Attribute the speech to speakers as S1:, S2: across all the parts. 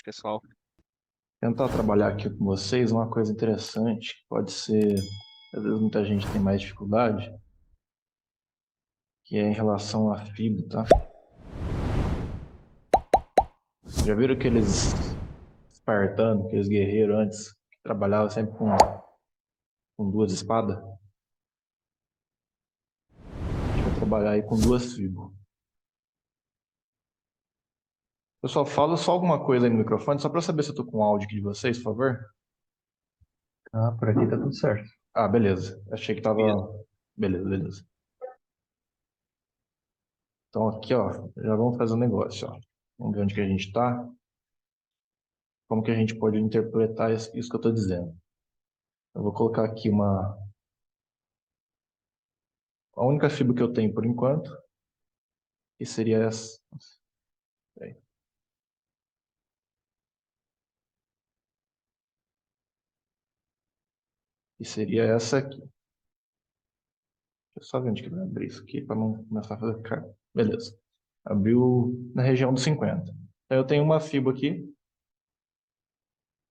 S1: pessoal.
S2: Tentar trabalhar aqui com vocês uma coisa interessante, que pode ser, às vezes muita gente tem mais dificuldade, que é em relação à fibra, tá? Já viram aqueles espartanos, aqueles guerreiros antes, que trabalhavam sempre com duas espadas? A gente vai trabalhar aí com duas fibras. Pessoal, fala só alguma coisa aí no microfone, só para saber se eu tô com o áudio aqui de vocês, por favor.
S3: Ah, por aqui tá tudo certo.
S2: Ah, beleza. Achei que tava... Beleza, beleza. Então aqui, ó, já vamos fazer um negócio, ó. Vamos ver onde que a gente tá. Como que a gente pode interpretar isso que eu estou dizendo? Eu vou colocar aqui a única fibra que eu tenho por enquanto, que seria essa. Peraí. Que seria essa aqui. Deixa eu só ver onde que vai abrir isso aqui para não começar a fazer cara. Beleza. Abriu na região dos 50. Então eu tenho uma fibra aqui,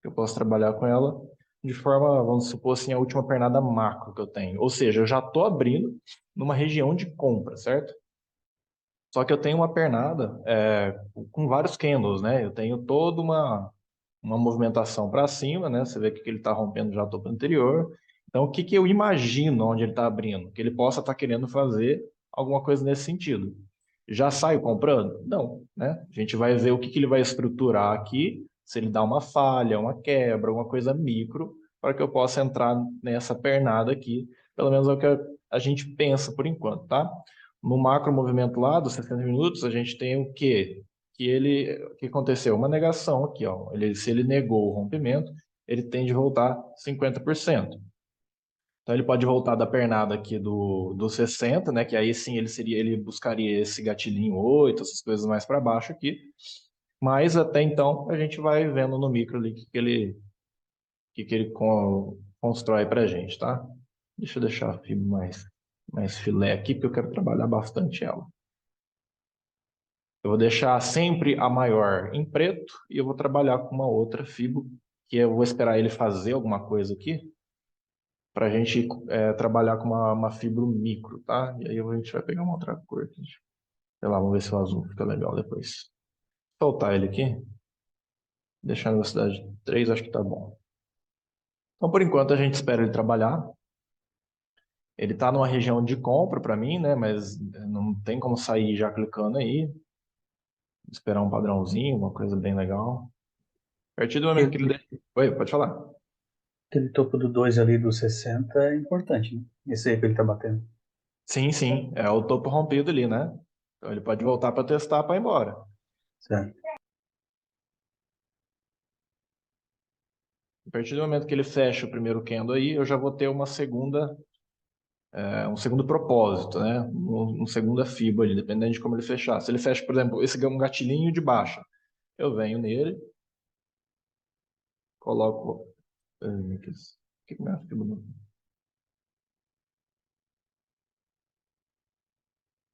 S2: que eu posso trabalhar com ela de forma, vamos supor assim, a última pernada macro que eu tenho. Ou seja, eu já estou abrindo numa região de compra, certo? Só que eu tenho uma pernada com vários candles, né? Eu tenho toda uma movimentação para cima, né? Você vê que ele está rompendo já o topo anterior. Então, o que que eu imagino onde ele está abrindo? Que ele possa estar querendo fazer alguma coisa nesse sentido. Já saio comprando? Não, né? A gente vai ver o que que ele vai estruturar aqui, se ele dá uma falha, uma quebra, alguma coisa micro, para que eu possa entrar nessa pernada aqui. Pelo menos é o que a gente pensa por enquanto, tá? No macro movimento lá dos 60 minutos, a gente tem o quê? O que aconteceu? Uma negação aqui, ó. Se ele negou o rompimento, ele tem de voltar 50%. Então ele pode voltar da pernada aqui do 60, né? Que aí sim ele buscaria esse gatilhinho 8, essas coisas mais para baixo aqui. Mas até então a gente vai vendo no micro ali que ele constrói para a gente, tá? Deixa eu deixar a fibra mais filé aqui, porque eu quero trabalhar bastante ela. Eu vou deixar sempre a maior em preto e eu vou trabalhar com uma outra fibra, que eu vou esperar ele fazer alguma coisa aqui, para a gente trabalhar com uma fibra micro, tá? E aí a gente vai pegar uma outra cor aqui. Sei lá, vamos ver se o azul fica legal depois. Soltar ele aqui, deixar na velocidade 3, acho que tá bom. Então, por enquanto, a gente espera ele trabalhar. Ele está numa região de compra para mim, né? Mas não tem como sair já clicando aí. Esperar um padrãozinho, uma coisa bem legal. A partir do momento que ele... Oi, pode falar.
S3: Aquele topo do 2 ali do 60 é importante, né? Esse aí que ele tá batendo.
S2: Sim, sim, é o topo rompido ali, né? Então ele pode voltar para testar para ir embora.
S3: Certo.
S2: A partir do momento que ele fecha o primeiro candle aí, eu já vou ter um segundo propósito, né? Uma segunda fibra ali, dependendo de como ele fechar. Se ele fecha, por exemplo, esse é um gatilhinho de baixa, eu venho nele, coloco... O que minha fibra não...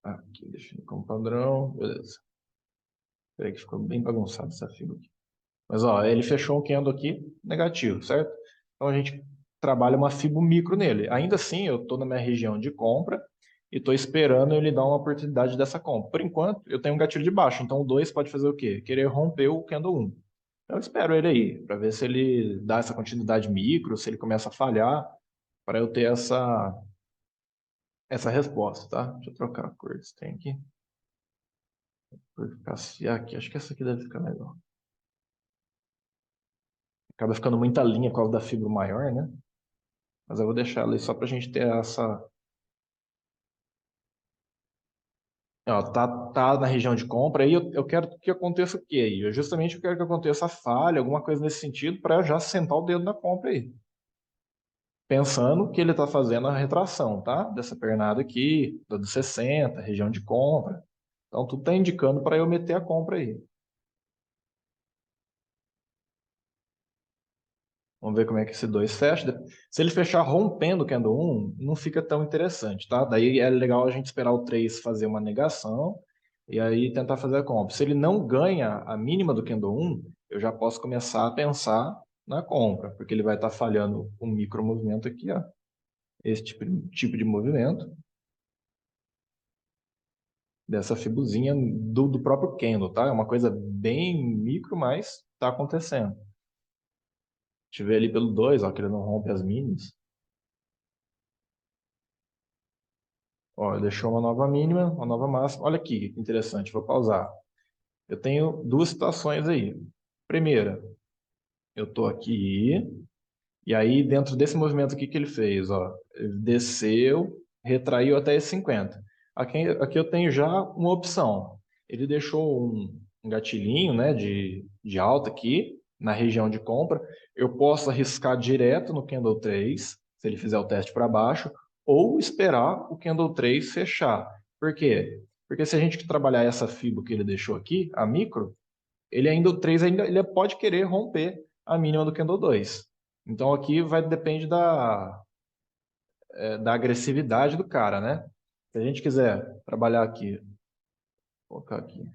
S2: Aqui, deixa eu como padrão, beleza. Peraí que ficou bem bagunçado essa fibra aqui. Mas ó, ele fechou um candle aqui negativo, certo? Então a gente trabalha uma fibra micro nele. Ainda assim, eu estou na minha região de compra e estou esperando ele dar uma oportunidade dessa compra. Por enquanto, eu tenho um gatilho de baixo, então o 2 pode fazer o quê? Querer romper o candle 1. Então eu espero ele aí, para ver se ele dá essa continuidade micro, se ele começa a falhar, para eu ter essa resposta, tá? Deixa eu trocar a cor que tem aqui. Vou ficar aqui, acho que essa aqui deve ficar legal. Acaba ficando muita linha por causa da fibra maior, né? Mas eu vou deixar ela aí só para a gente ter essa... Ó, tá na região de compra, aí eu quero que aconteça o quê aí? Eu quero que aconteça a falha, alguma coisa nesse sentido, para já sentar o dedo na compra aí. Pensando que ele está fazendo a retração, tá? Dessa pernada aqui, da dos 60, região de compra. Então, tudo está indicando para eu meter a compra aí. Vamos ver como é que esse 2 fecha. Se ele fechar rompendo o candle 1, não fica tão interessante, tá? Daí é legal a gente esperar o 3 fazer uma negação. e aí tentar fazer a compra. Se ele não ganha a mínima do candle 1, eu já posso começar a pensar na compra, porque ele vai estar falhando um micro movimento aqui, ó. Esse tipo de movimento, dessa fibuzinha do próprio candle, tá? É uma coisa bem micro, mas está acontecendo. A gente vê ali pelo 2, ó, que ele não rompe as mínimas. Ó, deixou uma nova mínima, uma nova máxima. Olha aqui, que interessante, vou pausar. Eu tenho duas situações aí. Primeira, eu estou aqui, e aí dentro desse movimento aqui que ele fez, ó, ele desceu, retraiu até esse 50. Aqui eu tenho já uma opção. Ele deixou um gatilhinho, né, de alta aqui, na região de compra. Eu posso arriscar direto no candle 3, se ele fizer o teste para baixo, ou esperar o candle 3 fechar. Por quê? Porque se a gente trabalhar essa FIBO que ele deixou aqui, a micro, ele ainda, o 3 ainda ele pode querer romper a mínima do candle 2. Então aqui depende da agressividade do cara, né? Se a gente quiser trabalhar aqui, vou colocar aqui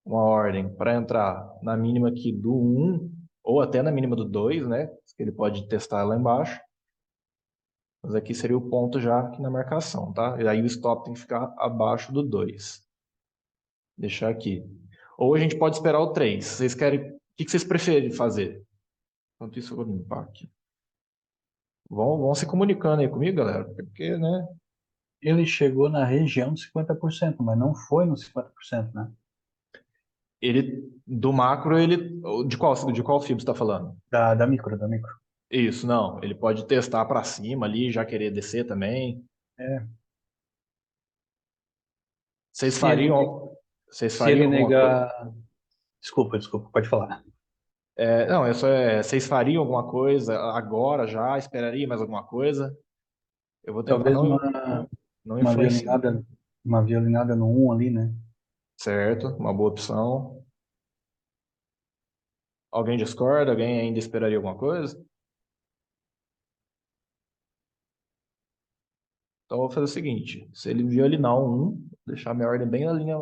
S2: uma ordem para entrar na mínima aqui do 1 ou até na mínima do 2, né? Que ele pode testar lá embaixo. Mas aqui seria o ponto já aqui na marcação, tá? E aí o stop tem que ficar abaixo do 2. Deixar aqui. Ou a gente pode esperar o 3. Vocês querem... O que vocês preferem fazer? Enquanto isso, eu vou limpar aqui. Vão se comunicando aí comigo, galera, porque, né?
S3: Ele chegou na região de 50%, mas não foi no 50%, né?
S2: Do macro, de qual FIBO você está falando?
S3: Da micro.
S2: Isso, não. Ele pode testar para cima ali, já querer descer também.
S3: É.
S2: Vocês
S3: Se ele, ne-
S2: fariam, vocês
S3: se ele
S2: fariam alguma coisa?
S3: negar. Desculpa, pode falar.
S2: Não, vocês fariam alguma coisa agora já? Esperaria mais alguma coisa? Eu vou tentar
S3: Talvez
S2: não
S3: uma
S2: influenciar.
S3: violinada, uma violinada no um ali, né?
S2: Certo? Uma boa opção. Alguém discorda? Alguém ainda esperaria alguma coisa? Então, eu vou fazer o seguinte: se ele violinar um, vou deixar a minha ordem bem na linha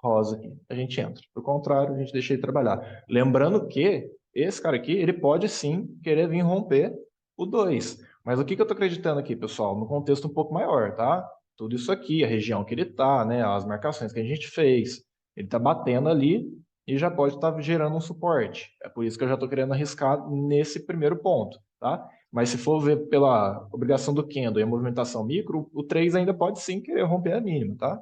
S2: rosa aqui, a gente entra. Do contrário, a gente deixa ele trabalhar. Lembrando que esse cara aqui, ele pode sim querer vir romper o 2. Mas o que eu estou acreditando aqui, pessoal? No contexto um pouco maior, tá? Tudo isso aqui, a região que ele está, né? As marcações que a gente fez. Ele está batendo ali e já pode estar gerando um suporte. É por isso que eu já estou querendo arriscar nesse primeiro ponto, tá? Mas se for ver pela obrigação do Kendo e a movimentação micro, o 3 ainda pode sim querer romper a mínima, tá?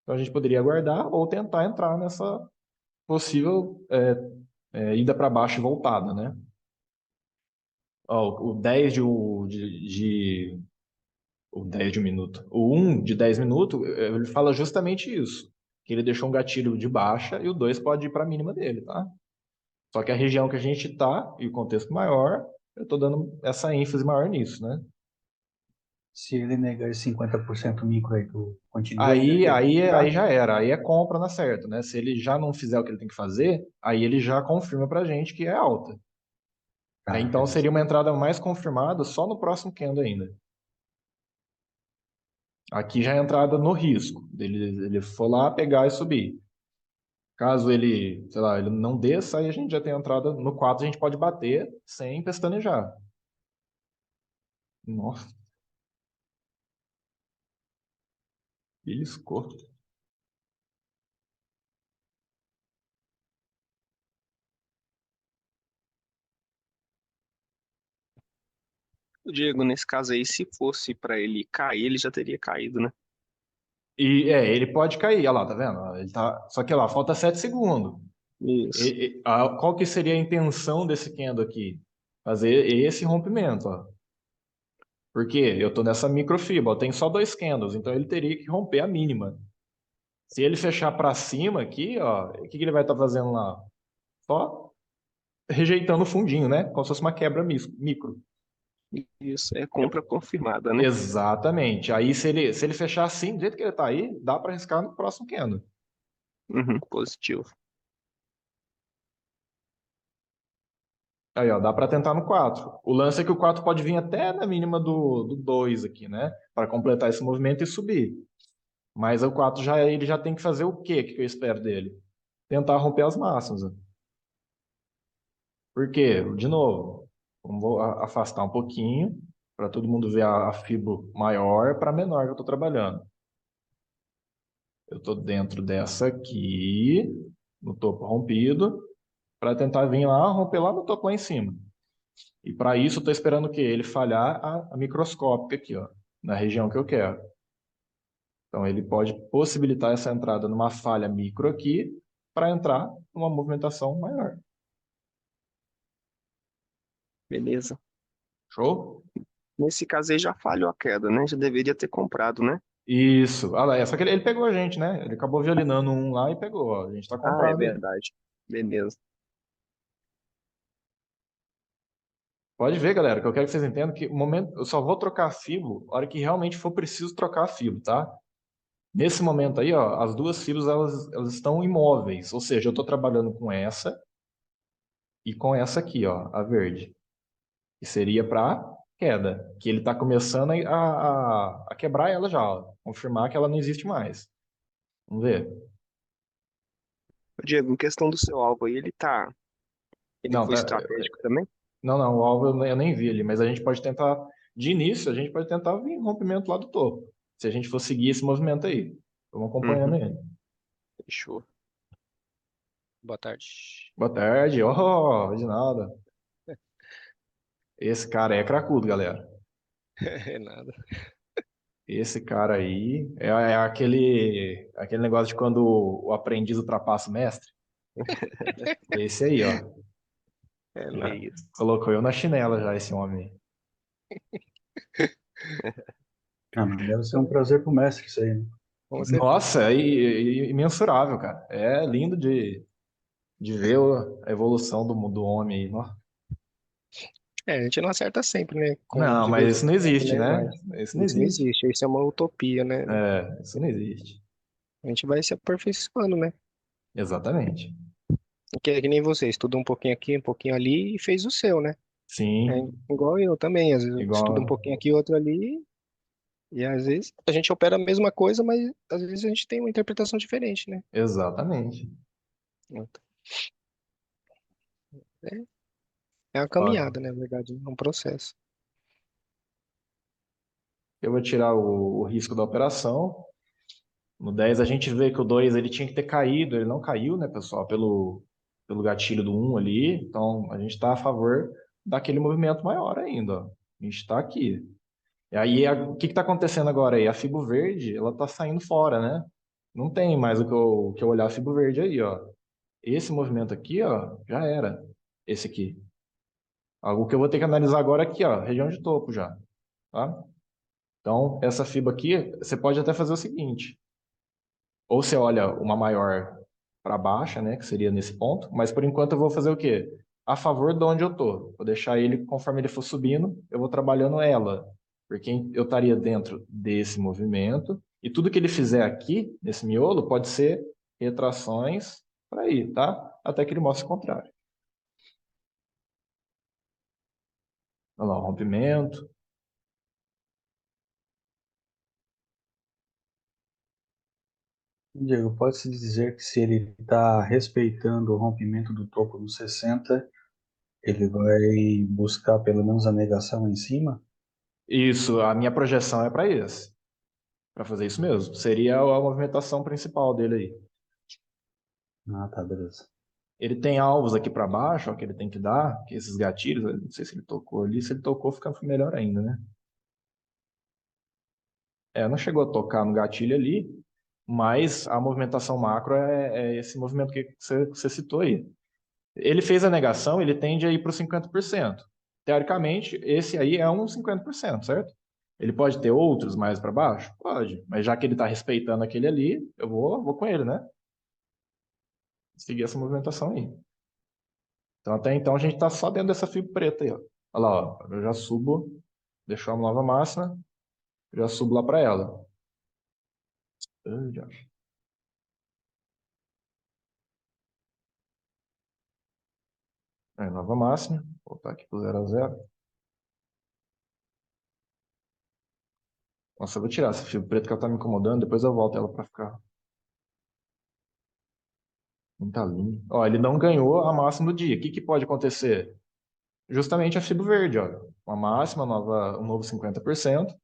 S2: Então a gente poderia aguardar ou tentar entrar nessa possível ida para baixo e voltada, né? Ó, o 10 o 10 de um minuto. O 1 de 10 minutos, ele fala justamente isso. Que ele deixou um gatilho de baixa e o 2 pode ir para a mínima dele, tá? Só que a região que a gente está e o contexto maior, eu estou dando essa ênfase maior nisso, né?
S3: Se ele negar esse 50% micro aí, tu continua ainda
S2: Aí,
S3: querendo
S2: aí, aí
S3: comprar?
S2: já era, aí é compra na certa, né? Se ele já não fizer o que ele tem que fazer, aí ele já confirma pra gente que é alta.
S3: Tá,
S2: Então
S3: beleza.
S2: seria uma entrada mais confirmada só no próximo candle ainda. Aqui já é entrada no risco, ele for lá pegar e subir. Caso ele, sei lá, ele não desça, aí a gente já tem entrada no 4, a gente pode bater sem pestanejar. Nossa, beliscou.
S1: O Diego, nesse caso aí, se fosse pra ele cair, ele já teria caído, né?
S2: E ele pode cair, olha lá, tá vendo? Ele tá, só que lá, falta 7 segundos.
S1: Isso.
S2: Qual que seria a intenção desse candle aqui? Fazer esse rompimento, ó. Porque eu tô nessa microfibra, ó, tem só 2 candles, então ele teria que romper a mínima. Se ele fechar para cima aqui, ó, o que ele vai estar fazendo lá? Só rejeitando o fundinho, né? Como se fosse uma quebra micro.
S1: Isso, é compra confirmada, né?
S2: Exatamente. Aí se ele fechar assim, do jeito que ele tá aí, dá para arriscar no próximo candle.
S1: Uhum, positivo.
S2: Aí, ó, dá para tentar no 4. O lance é que o 4 pode vir até na mínima do 2 aqui, né? Para completar esse movimento e subir. Mas o 4 já, ele já tem que fazer o quê que eu espero dele? Tentar romper as máximas. Ó. Por quê? De novo, vou afastar um pouquinho para todo mundo ver a fibra maior para menor que eu estou trabalhando. Eu estou dentro dessa aqui, no topo rompido, para tentar vir lá, romper lá no topo lá em cima. E para isso eu estou esperando o quê? Ele falhar a microscópica aqui, ó, na região que eu quero. Então ele pode possibilitar essa entrada numa falha micro aqui para entrar numa movimentação maior.
S1: Beleza.
S2: Show?
S1: Nesse caso aí já falhou a queda, né? Já deveria ter comprado, né?
S2: Isso. Ah, lá, só que ele pegou a gente, né? Ele acabou violinando um lá e pegou. Ó. A gente está
S1: Ah, é
S2: comprado aí.
S1: verdade. Beleza.
S2: Pode ver, galera, que eu quero que vocês entendam que o momento, eu só vou trocar fibro na hora que realmente for preciso trocar fibro, tá? Nesse momento aí, ó, as duas fibras elas estão imóveis, ou seja, eu estou trabalhando com essa e com essa aqui, ó, a verde, que seria para queda, que ele está começando a quebrar ela já, ó, confirmar que ela não existe mais. Vamos ver.
S1: Diego, em questão do seu alvo aí, ele
S2: Não,
S1: foi estratégico também?
S2: não, o alvo eu nem vi ali, mas a gente pode tentar, de início, a gente pode tentar vir rompimento lá do topo, se a gente for seguir esse movimento aí. Vamos acompanhando
S1: Uhum.
S2: ele.
S1: Fechou.
S4: Boa tarde.
S2: Boa tarde, oh, de nada. Esse cara é cracudo, galera.
S4: É nada.
S2: Esse cara aí é aquele negócio de quando o aprendiz ultrapassa o mestre. Esse aí, ó.
S1: É
S2: Já
S1: isso.
S2: colocou eu na chinela já, esse homem.
S3: Ah, não, deve ser um prazer pro mestre isso aí, né?
S4: Com certeza.
S2: Nossa, é imensurável, cara. É lindo de ver a evolução do homem aí.
S4: É, a gente não acerta sempre, né?
S2: Não,
S4: De
S2: mas
S4: vez em
S2: isso não
S4: quando,
S2: existe,
S4: né?
S2: né?
S4: Mas
S2: Isso não
S4: isso não
S2: existe.
S4: existe. Isso é uma utopia, né?
S2: É, isso não existe.
S4: A gente vai se aperfeiçoando, né?
S2: Exatamente.
S4: Que nem você, estuda um pouquinho aqui, um pouquinho ali e fez o seu, né? É
S2: Sim,
S4: igual eu também. Às vezes eu estudo um
S2: igual.
S4: pouquinho aqui, outro ali. E às vezes a gente opera a mesma coisa, mas às vezes a gente tem uma interpretação diferente, né?
S2: Exatamente.
S4: É, é uma
S2: Ó,
S4: caminhada, né? Na verdade, é um processo.
S2: eu vou tirar o risco da operação. No 10 a gente vê que o 2 ele tinha que ter caído, ele não caiu, né, pessoal, pelo gatilho do um ali. Então a gente está a favor daquele movimento maior ainda. Ó. A gente está aqui. E aí o que está acontecendo agora aí? A fibra verde ela está saindo fora, né? Não tem mais o que eu olhar a fibra verde aí, ó. Esse movimento aqui, ó, já era. Esse aqui. Algo que eu vou ter que analisar agora aqui, ó, região de topo já, tá? Então, essa fibra aqui, você pode até fazer o seguinte: ou você olha uma maior para baixa, né, que seria nesse ponto, mas por enquanto eu vou fazer o quê? A favor de onde eu tô. Vou deixar ele, conforme ele for subindo, eu vou trabalhando ela, porque eu estaria dentro desse movimento, e tudo que ele fizer aqui, nesse miolo, pode ser retrações para ir, tá? Até que ele mostre o contrário. Olha lá, o rompimento.
S3: Diego, pode-se dizer que se ele está respeitando o rompimento do topo dos 60, ele vai buscar pelo menos a negação em cima?
S2: Isso, a minha projeção é para isso. Para fazer isso mesmo. Seria a movimentação principal dele aí.
S3: Ah, tá, beleza.
S2: Ele tem alvos aqui para baixo, ó, que ele tem que dar, que esses gatilhos, eu não sei se ele tocou ali, se ele tocou fica melhor ainda, né? É, não chegou a tocar no gatilho ali, mas a movimentação macro é esse movimento que você citou aí. Ele fez a negação, ele tende a ir para os 50%. Teoricamente, esse aí é um 50%, certo? Ele pode ter outros mais para baixo? Pode, mas já que ele está respeitando aquele ali, eu vou com ele, né? Seguir essa movimentação aí. Então, até então, a gente está só dentro dessa fibra preta aí, ó. Olha lá, ó. Eu já subo, deixou a nova máxima, eu já subo lá para ela. Aí, nova máxima. Vou voltar aqui pro 0 a 0. Nossa, eu vou tirar esse fio preto que ela tá me incomodando, depois eu volto ela pra ficar muita linha. Ó, ele não ganhou a máxima do dia. O que que pode acontecer? Justamente a fibra verde, ó. Uma máxima, um novo 50%,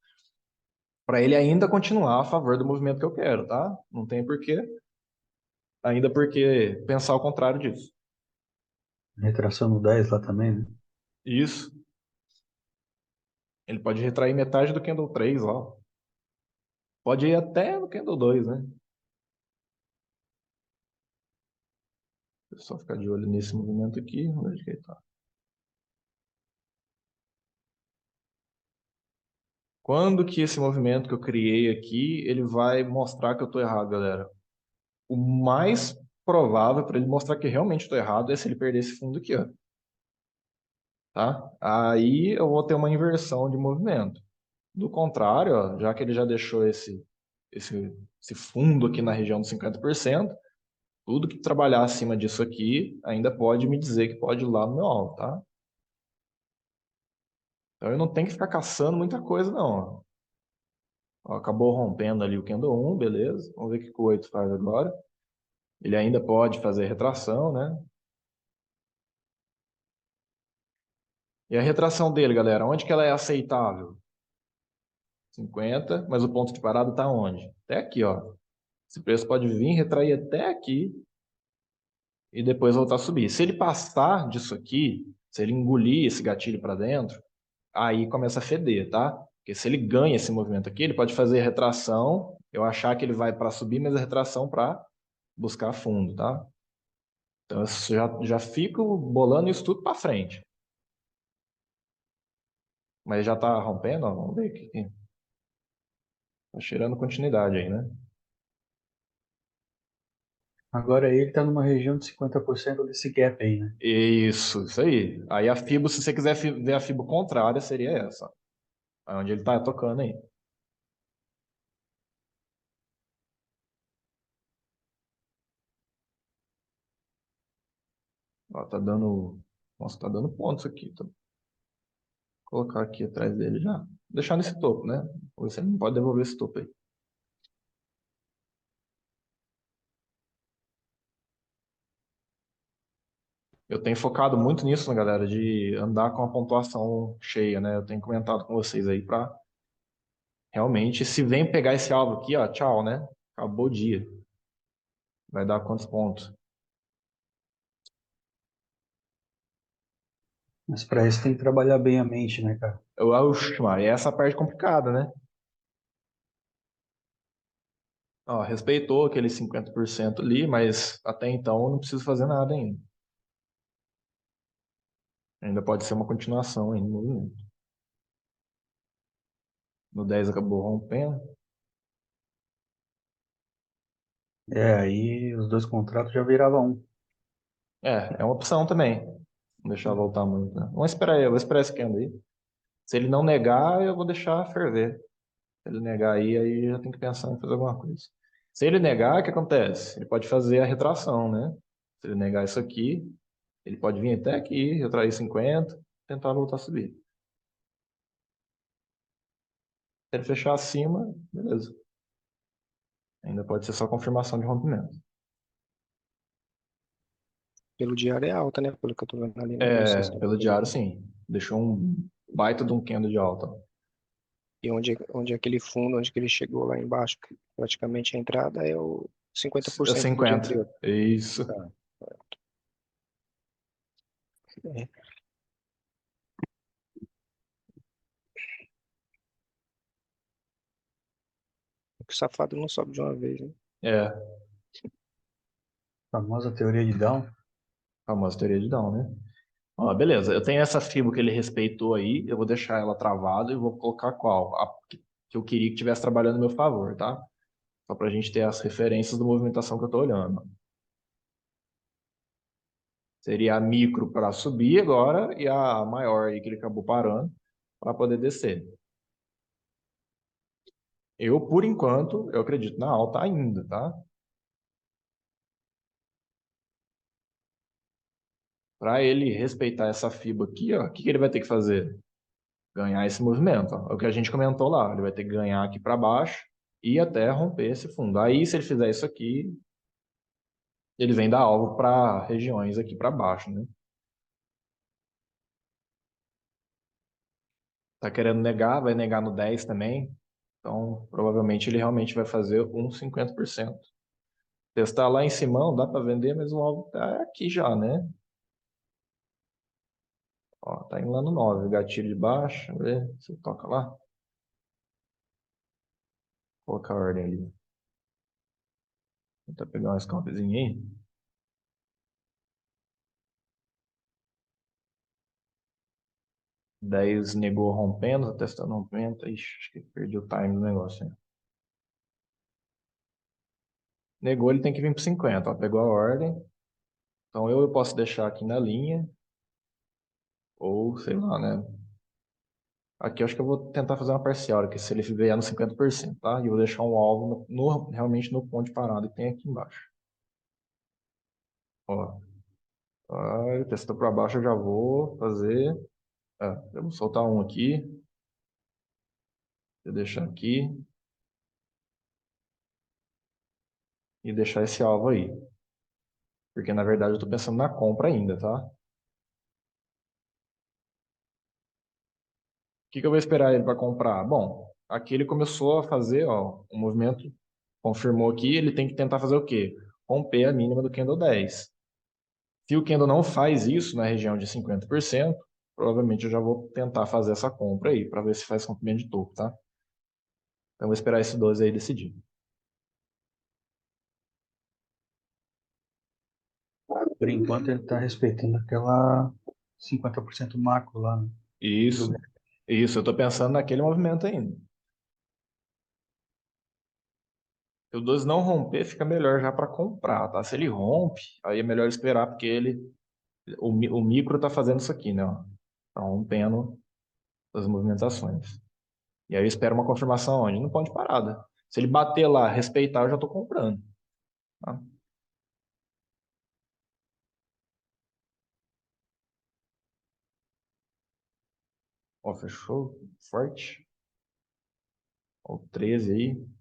S2: para ele ainda continuar a favor do movimento que eu quero, tá? Não tem porquê, ainda porque pensar o contrário disso.
S3: Retração no 10 lá também, né?
S2: Isso. Ele pode retrair metade do candle 3 lá. Pode ir até no candle 2, né? Deixa eu só ficar de olho nesse movimento aqui, vamos ver de que ele tá. Quando que esse movimento que eu criei aqui, ele vai mostrar que eu estou errado, galera? O mais provável para ele mostrar que realmente estou errado é se ele perder esse fundo aqui, ó. Tá? Aí eu vou ter uma inversão de movimento. Do contrário, ó, já que ele já deixou esse fundo aqui na região dos 50%, tudo que trabalhar acima disso aqui ainda pode me dizer que pode ir lá no meu alvo, tá? Então eu não tenho que ficar caçando muita coisa, não. Ó, acabou rompendo ali o candle 1, beleza. Vamos ver o que o 8 faz agora. Ele ainda pode fazer retração, né? E a retração dele, galera, onde que ela é aceitável? 50, mas o ponto de parada está onde? Até aqui, ó. Esse preço pode vir, retrair até aqui e depois voltar a subir. Se ele passar disso aqui, se ele engolir esse gatilho para dentro, aí começa a feder, tá? Porque se ele ganha esse movimento aqui, ele pode fazer retração, eu achar que ele vai para subir, mas a retração para buscar fundo, tá? Então eu já fico bolando isso tudo para frente. Mas já tá rompendo, ó, vamos ver aqui. Tá cheirando continuidade aí, né?
S3: Agora ele está numa região de 50% desse gap aí, né?
S2: Isso aí. Aí a FIBO, se você quiser ver a FIBO contrária, seria essa. Ó. Onde ele tá tocando aí. Ó, tá dando. Nossa, tá dando pontos aqui. Vou colocar aqui atrás dele já. Deixar nesse topo, né? Você não pode devolver esse topo aí. Eu tenho focado muito nisso, né, galera, de andar com a pontuação cheia, né? Eu tenho comentado com vocês aí pra realmente, se vem pegar esse alvo aqui, ó, tchau, né? Acabou o dia. Vai dar quantos pontos?
S3: Mas para isso tem que trabalhar bem a mente, né, cara?
S2: Oxe, Maria, essa é a parte complicada, né? Ó, respeitou aquele 50% ali, mas até então eu não preciso fazer nada ainda. Ainda pode ser uma continuação ainda no movimento. No 10 acabou rompendo.
S3: Aí os dois contratos já viravam um.
S2: É uma opção também. Não deixar voltar muito, né? Vamos esperar aí, eu vou esperar esse candle aí. Se ele não negar, eu vou deixar ferver. Se ele negar aí já tem que pensar em fazer alguma coisa. Se ele negar, o que acontece? Ele pode fazer a retração, né? Se ele negar isso aqui, ele pode vir até aqui, retrair 50, tentar voltar a subir. Se ele fechar acima, beleza. Ainda pode ser só confirmação de rompimento.
S4: Pelo diário é alta, né? Pelo que eu tô vendo ali na
S2: É,
S4: negociação.
S2: pelo diário, sim. Deixou um baita de um candle de alta.
S4: E onde aquele fundo, onde que ele chegou lá embaixo, que praticamente a entrada é o
S2: É
S4: 50% do dia
S2: 50.
S4: anterior.
S2: Isso.
S4: Tá. É. O safado não sobe de uma vez, né?
S2: É,
S3: Famosa teoria de Down.
S2: famosa teoria de Down, né? Ó, beleza. Eu tenho essa FIBO que ele respeitou aí. Eu vou deixar ela travada e vou colocar qual? A que eu queria que estivesse trabalhando a meu favor, tá? Só pra gente ter as referências da movimentação que eu tô olhando. Seria a micro para subir agora e a maior aí que ele acabou parando para poder descer. Eu, por enquanto, eu acredito na alta ainda, tá? Para ele respeitar essa fibra aqui, ó, o que que ele vai ter que fazer? Ganhar esse movimento, ó. É o que a gente comentou lá. Ele vai ter que ganhar aqui para baixo e até romper esse fundo. Aí, se ele fizer isso aqui, ele vem dar alvo para regiões aqui para baixo, né? Tá querendo negar, vai negar no 10 também. Então, provavelmente ele realmente vai fazer uns 50%. Testar lá em cima, dá para vender, mas o alvo tá aqui já, né? Ó, tá indo lá no 9, gatilho de baixo, vê, você toca lá. Colocar a ordem ali. Tentar pegar um scalpzinho aí. 10 negou rompendo, tá testando rompendo. Ixi, acho que perdi o time do negócio, hein? Negou, ele tem que vir para 50, ó, pegou a ordem. Então eu posso deixar aqui na linha, ou sei lá, né? Aqui eu acho que eu vou tentar fazer uma parcial, que se ele vier no 50%, tá? E eu vou deixar um alvo realmente no ponto de parada que tem aqui embaixo. Ó, ele testou para baixo, eu já vou fazer. Eu vou soltar um aqui. Vou deixar aqui. E deixar esse alvo aí. Porque na verdade eu estou pensando na compra ainda, tá? O que que eu vou esperar ele para comprar? Bom, aqui ele começou a fazer, ó, um movimento, confirmou aqui, ele tem que tentar fazer o quê? Romper a mínima do candle 10. Se o candle não faz isso na região de 50%, provavelmente eu já vou tentar fazer essa compra aí, para ver se faz rompimento de topo, tá? Então eu vou esperar esse 12 aí decidir.
S3: Por enquanto ele está respeitando aquela 50% macro lá, né?
S2: Isso, isso, eu estou pensando naquele movimento ainda. Se o 12 não romper, fica melhor já para comprar, tá? Se ele rompe, aí é melhor esperar, porque o micro tá fazendo isso aqui, né? Ó. Tá rompendo as movimentações. E aí eu espero uma confirmação onde? No ponto de parada. Se ele bater lá, respeitar, eu já tô comprando. Tá? Ó, fechou forte. Ó, o 13 aí.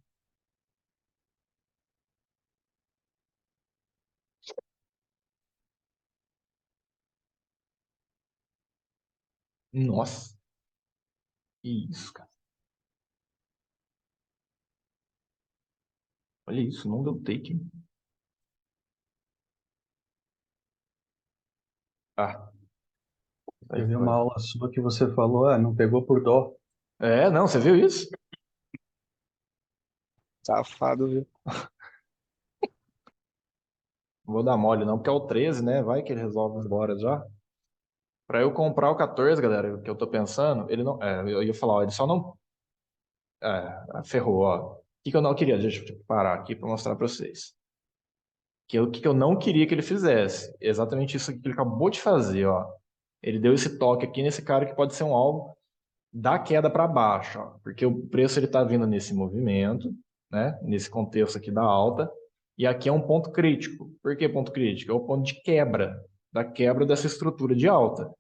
S2: Nossa, que isso, cara. Olha isso, não deu take. Ah, aí
S3: Eu vi
S2: foi.
S3: uma aula sua que você falou, não pegou por dó.
S2: Não, você viu isso?
S4: Safado, viu?
S2: Não vou dar mole não, porque é o 13, né? Vai que ele resolve embora já. Para eu comprar o 14, galera, o que eu tô pensando, ele não. Eu ia falar, ó, ele só não. Ferrou, ó. O que que eu não queria? Deixa eu parar aqui para mostrar para vocês. O que que eu não queria que ele fizesse? Exatamente isso que ele acabou de fazer, ó. Ele deu esse toque aqui nesse cara que pode ser um alvo da queda para baixo, ó. Porque o preço ele tá vindo nesse movimento, né? Nesse contexto aqui da alta. E aqui é um ponto crítico. Por que ponto crítico? É o ponto de quebra, da quebra dessa estrutura de alta.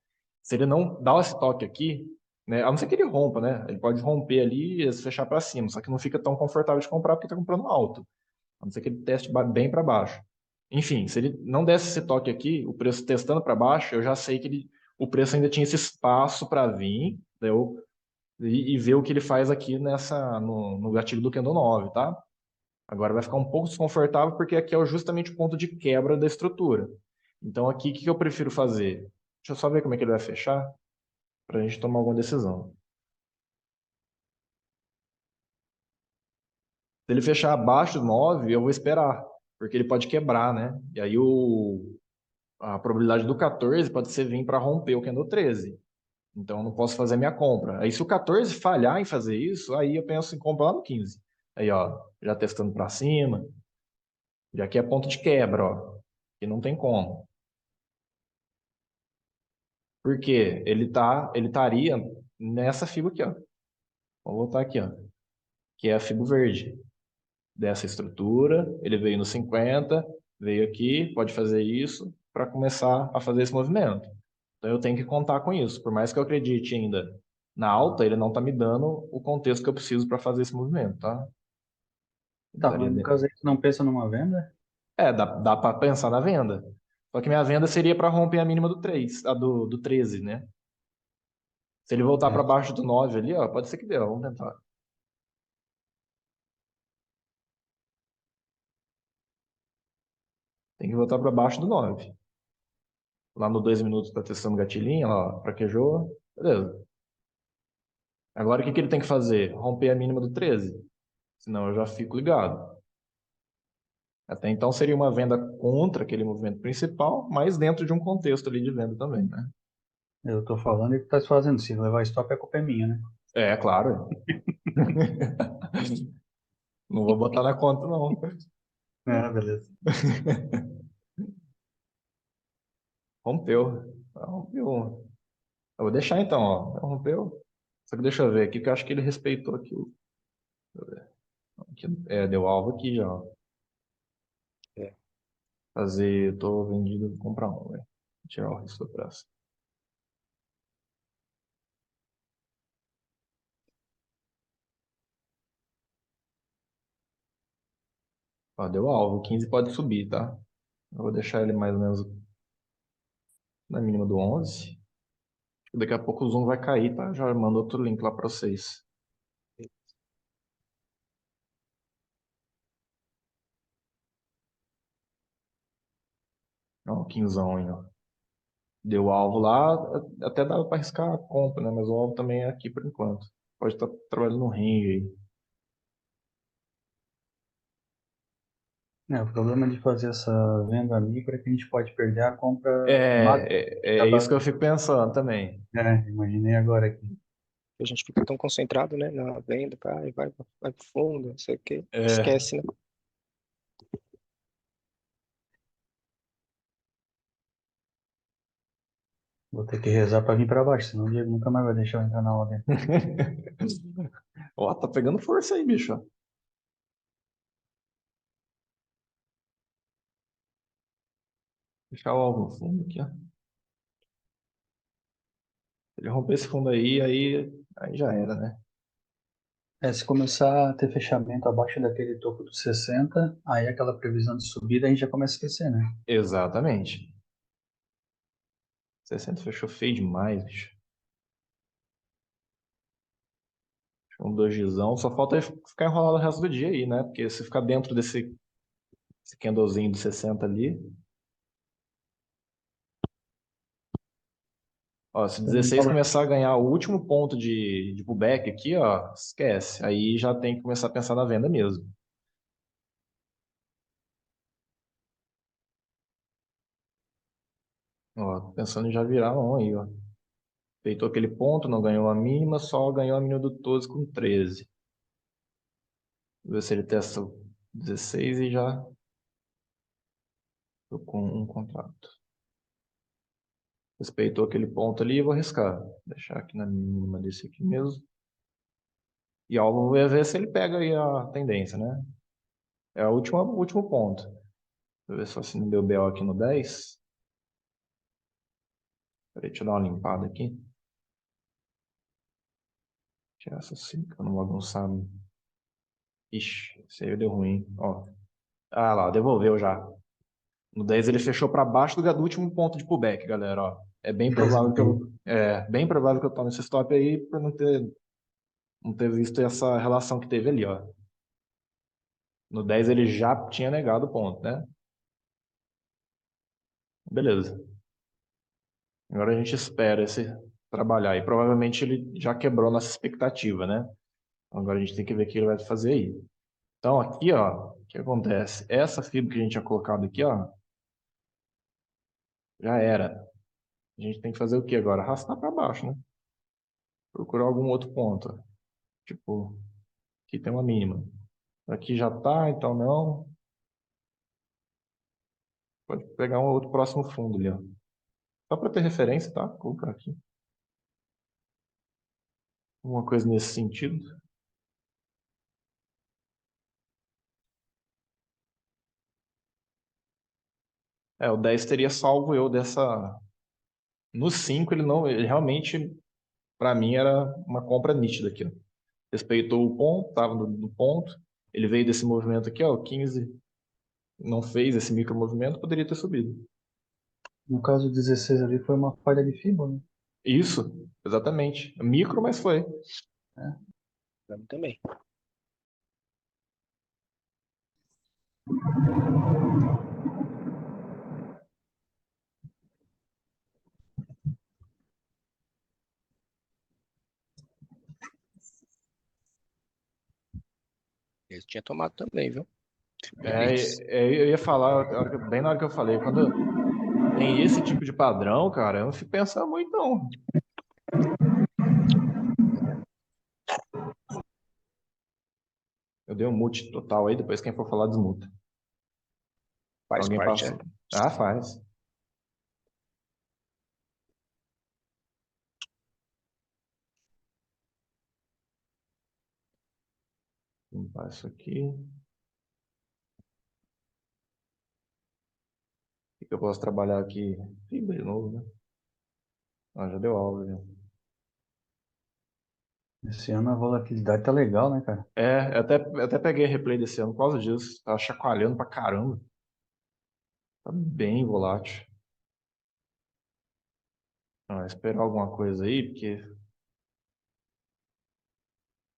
S2: Se ele não dá esse toque aqui, né? A não ser que ele rompa, né? Ele pode romper ali e fechar para cima, só que não fica tão confortável de comprar porque está comprando alto. A não ser que ele teste bem para baixo. Enfim, se ele não desse esse toque aqui, o preço testando para baixo, eu já sei que o preço ainda tinha esse espaço para vir, entendeu? E ver o que ele faz aqui no gatilho do Candle 9, tá? Agora vai ficar um pouco desconfortável porque aqui é justamente o ponto de quebra da estrutura. Então aqui, o que eu prefiro fazer? Deixa eu só ver como é que ele vai fechar para a gente tomar alguma decisão. Se ele fechar abaixo do 9, eu vou esperar, porque ele pode quebrar, né? E aí a probabilidade do 14 pode ser vir para romper o candle 13. Então eu não posso fazer minha compra. Aí se o 14 falhar em fazer isso, aí eu penso em comprar lá no 15. Aí, ó, já testando para cima. Já que é ponto de quebra, ó. Que não tem como. Porque ele estaria nessa fibra aqui, ó. Vamos voltar aqui, ó. Que é a fibra verde. Dessa estrutura, ele veio no 50, veio aqui, pode fazer isso. para começar a fazer esse movimento. Então eu tenho que contar com isso. Por mais que eu acredite ainda na alta, ele não está me dando o contexto que eu preciso para fazer esse movimento, tá?
S3: Tá, mas no caso aí, tu não pensa numa venda?
S2: Dá para pensar na venda. Só que minha venda seria para romper a mínima do 3, do 13, né? Se ele voltar
S3: É.
S2: para baixo do 9 ali, ó, pode ser que dê, ó, vamos tentar. Tem que voltar para baixo do 9. Lá no 2 minutos tá testando gatilhinho, ó, fraquejou. Beleza. Agora o que que ele tem que fazer? Romper a mínima do 13. Senão eu já fico ligado. Até então seria uma venda contra aquele movimento principal, mas dentro de um contexto ali de venda também, né?
S3: Eu tô falando e tu tá fazendo. Se levar stop, a culpa é minha, né?
S2: É, claro. Não vou botar na conta, não.
S3: É, beleza.
S2: Rompeu. Rompeu. Eu vou deixar então, ó. Rompeu. Só que deixa eu ver aqui, que eu acho que ele respeitou aqui. Deu alvo aqui já, ó.
S4: É.
S2: Fazer, tô vendido, vou comprar um, velho. Tirar o risco do preço. Ó, deu alvo, 15 pode subir, tá? Eu vou deixar ele mais ou menos na mínima do 11. Daqui a pouco o zoom vai cair, tá? Já mando outro link lá pra vocês. Ó, o 15 aí, ó. Deu alvo lá, até dava pra arriscar a compra, né? Mas o alvo também é aqui por enquanto. Pode estar trabalhando no range aí.
S3: É, o problema de fazer essa venda micro é que a gente pode perder a compra base.
S2: É isso que eu fico pensando também.
S3: Imaginei agora aqui.
S4: A gente fica tão concentrado, né, na venda, vai pro fundo, não sei o quê.
S2: É,
S4: Esquece, né?
S3: Vou ter que rezar pra vir pra baixo, senão o Diego nunca mais vai deixar eu entrar na ordem.
S2: Ó, tá pegando força aí, bicho. Deixar o alvo no fundo aqui, ó. Se ele romper esse fundo aí já era, né?
S3: É, se começar a ter fechamento abaixo daquele topo dos 60, aí aquela previsão de subida a gente já começa a esquecer, né?
S2: Exatamente. 60 fechou feio demais, bicho. Um dojizão. Só falta ficar enrolado o resto do dia aí, né? Porque se ficar dentro desse candlezinho de 60 ali. Ó, se
S3: Então,
S2: 16 começar a ganhar o último ponto de pullback aqui, ó, esquece. Aí já tem que começar a pensar na venda mesmo. Ó, pensando em já virar um aí, ó. Feitou aquele ponto, não ganhou a mínima, só ganhou a mínima do 12 com 13. Vou ver se ele testa o 16 e já tô com um contrato. Respeitou aquele ponto ali e vou arriscar. Deixar aqui na mínima desse aqui mesmo. E ó, vou ver se ele pega aí a tendência, né? É o último ponto. Vou ver só se não deu BO aqui no 10. Peraí, deixa eu dar uma limpada aqui. Tirar essa assim, pra não bagunçar. Ixi, esse aí deu ruim. Ó. Ah lá, devolveu já. No 10 ele fechou para baixo do último ponto de pullback, galera. Ó. É bem
S3: 10 e
S2: provável que
S3: meio.
S2: bem provável que eu tome esse stop aí por não ter visto essa relação que teve ali, ó. No 10 ele já tinha negado o ponto, né? Beleza. Agora a gente espera esse trabalhar. E provavelmente ele já quebrou nossa expectativa, né? Agora a gente tem que ver o que ele vai fazer aí. Então aqui, ó, o que acontece? Essa fibra que a gente tinha colocado aqui, ó, já era. A gente tem que fazer o que agora? Arrastar para baixo, né? Procurar algum outro ponto. Tipo, aqui tem uma mínima. Aqui já tá, então não. Pode pegar um outro próximo fundo ali, ó. Só para ter referência, tá? Vou colocar aqui. Alguma coisa nesse sentido. O 10 teria salvo eu dessa. No 5 ele não. Ele realmente, pra mim, era uma compra nítida aqui. Respeitou o ponto, tava no ponto. Ele veio desse movimento aqui, ó, 15. Não fez esse micro movimento, poderia ter subido.
S3: No caso, 16 ali foi uma falha de fibra, né?
S2: Isso, exatamente. Micro, mas foi.
S4: Pra mim também. Ele tinha tomado também, viu? Fico feliz.
S2: Eu ia falar, bem na hora que eu falei, quando tem esse tipo de padrão, cara, eu não fico pensando muito, não. Eu dei um mute total aí, depois quem for falar desmuta.
S4: Faz
S2: Alguém
S4: parte,
S2: passou?
S4: é.
S2: Ah, faz. Vou limpar isso aqui. O que que eu posso trabalhar aqui? Fibra de novo, né? Ah, já deu aula, já.
S3: Esse ano a volatilidade tá legal, né, cara?
S2: Eu até peguei replay desse ano por causa disso. Tava chacoalhando pra caramba. Tá bem volátil. Esperar alguma coisa aí, porque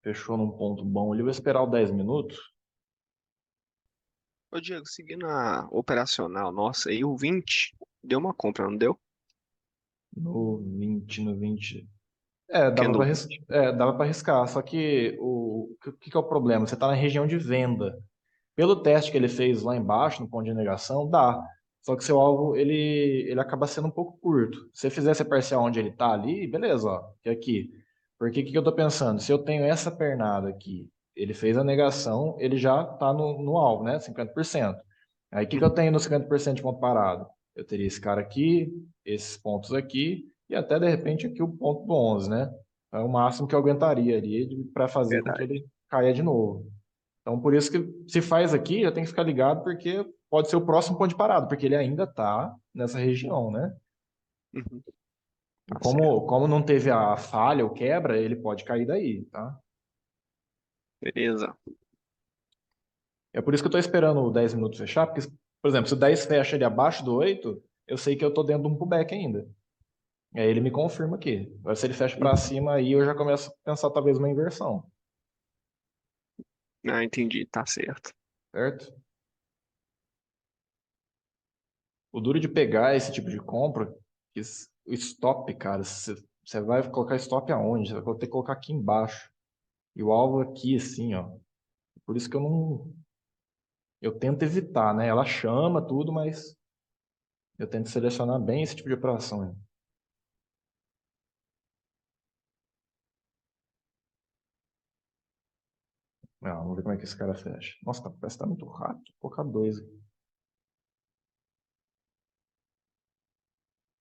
S2: fechou num ponto bom ali. Vou esperar os 10 minutos.
S1: Ô, Diego, seguindo a operacional nossa aí, o 20 deu uma compra, não deu?
S2: No 20.
S1: Candle.
S2: Dava pra arriscar. Só que o que é o problema? Você tá na região de venda. Pelo teste que ele fez lá embaixo, no ponto de negação, dá. Só que seu alvo, ele acaba sendo um pouco curto. Se você fizer essa parcial onde ele tá ali, beleza, ó, que é aqui. Porque o que que eu tô pensando? Se eu tenho essa pernada aqui, ele fez a negação, ele já tá no alvo, né? 50%. Aí o que que eu
S1: Uhum.
S2: tenho no 50% de ponto parado? Eu teria esse cara aqui, esses pontos aqui, e até de repente aqui o ponto do 11, né? É o máximo que eu aguentaria ali para fazer com que
S1: Verdade.
S2: ele caia de novo. Então, por isso que se faz aqui, já tem que ficar ligado, porque pode ser o próximo ponto de parada, porque ele ainda está nessa região, né?
S1: Uhum.
S2: E
S1: Tá certo.
S2: como não teve a falha ou quebra, ele pode cair daí, tá?
S1: Beleza.
S2: É por isso que eu estou esperando o 10 minutos fechar, porque, por exemplo, se o 10 fecha ali abaixo do 8, eu sei que eu estou dentro de um pullback ainda. Aí ele me confirma aqui. Agora, se ele fecha para
S1: Uhum.
S2: cima, aí eu já começo a pensar talvez uma inversão,
S1: Ah, entendi. Tá certo.
S2: certo? O duro de pegar esse tipo de compra, o stop, cara, você vai colocar stop aonde? Você vai ter que colocar aqui embaixo. E o alvo aqui, assim, ó. Por isso que eu não. Eu tento evitar, né? Ela chama tudo, mas eu tento selecionar bem esse tipo de operação, hein? Não, vamos ver como é que esse cara fecha. Nossa, parece que tá muito rápido. Vou colocar dois aqui.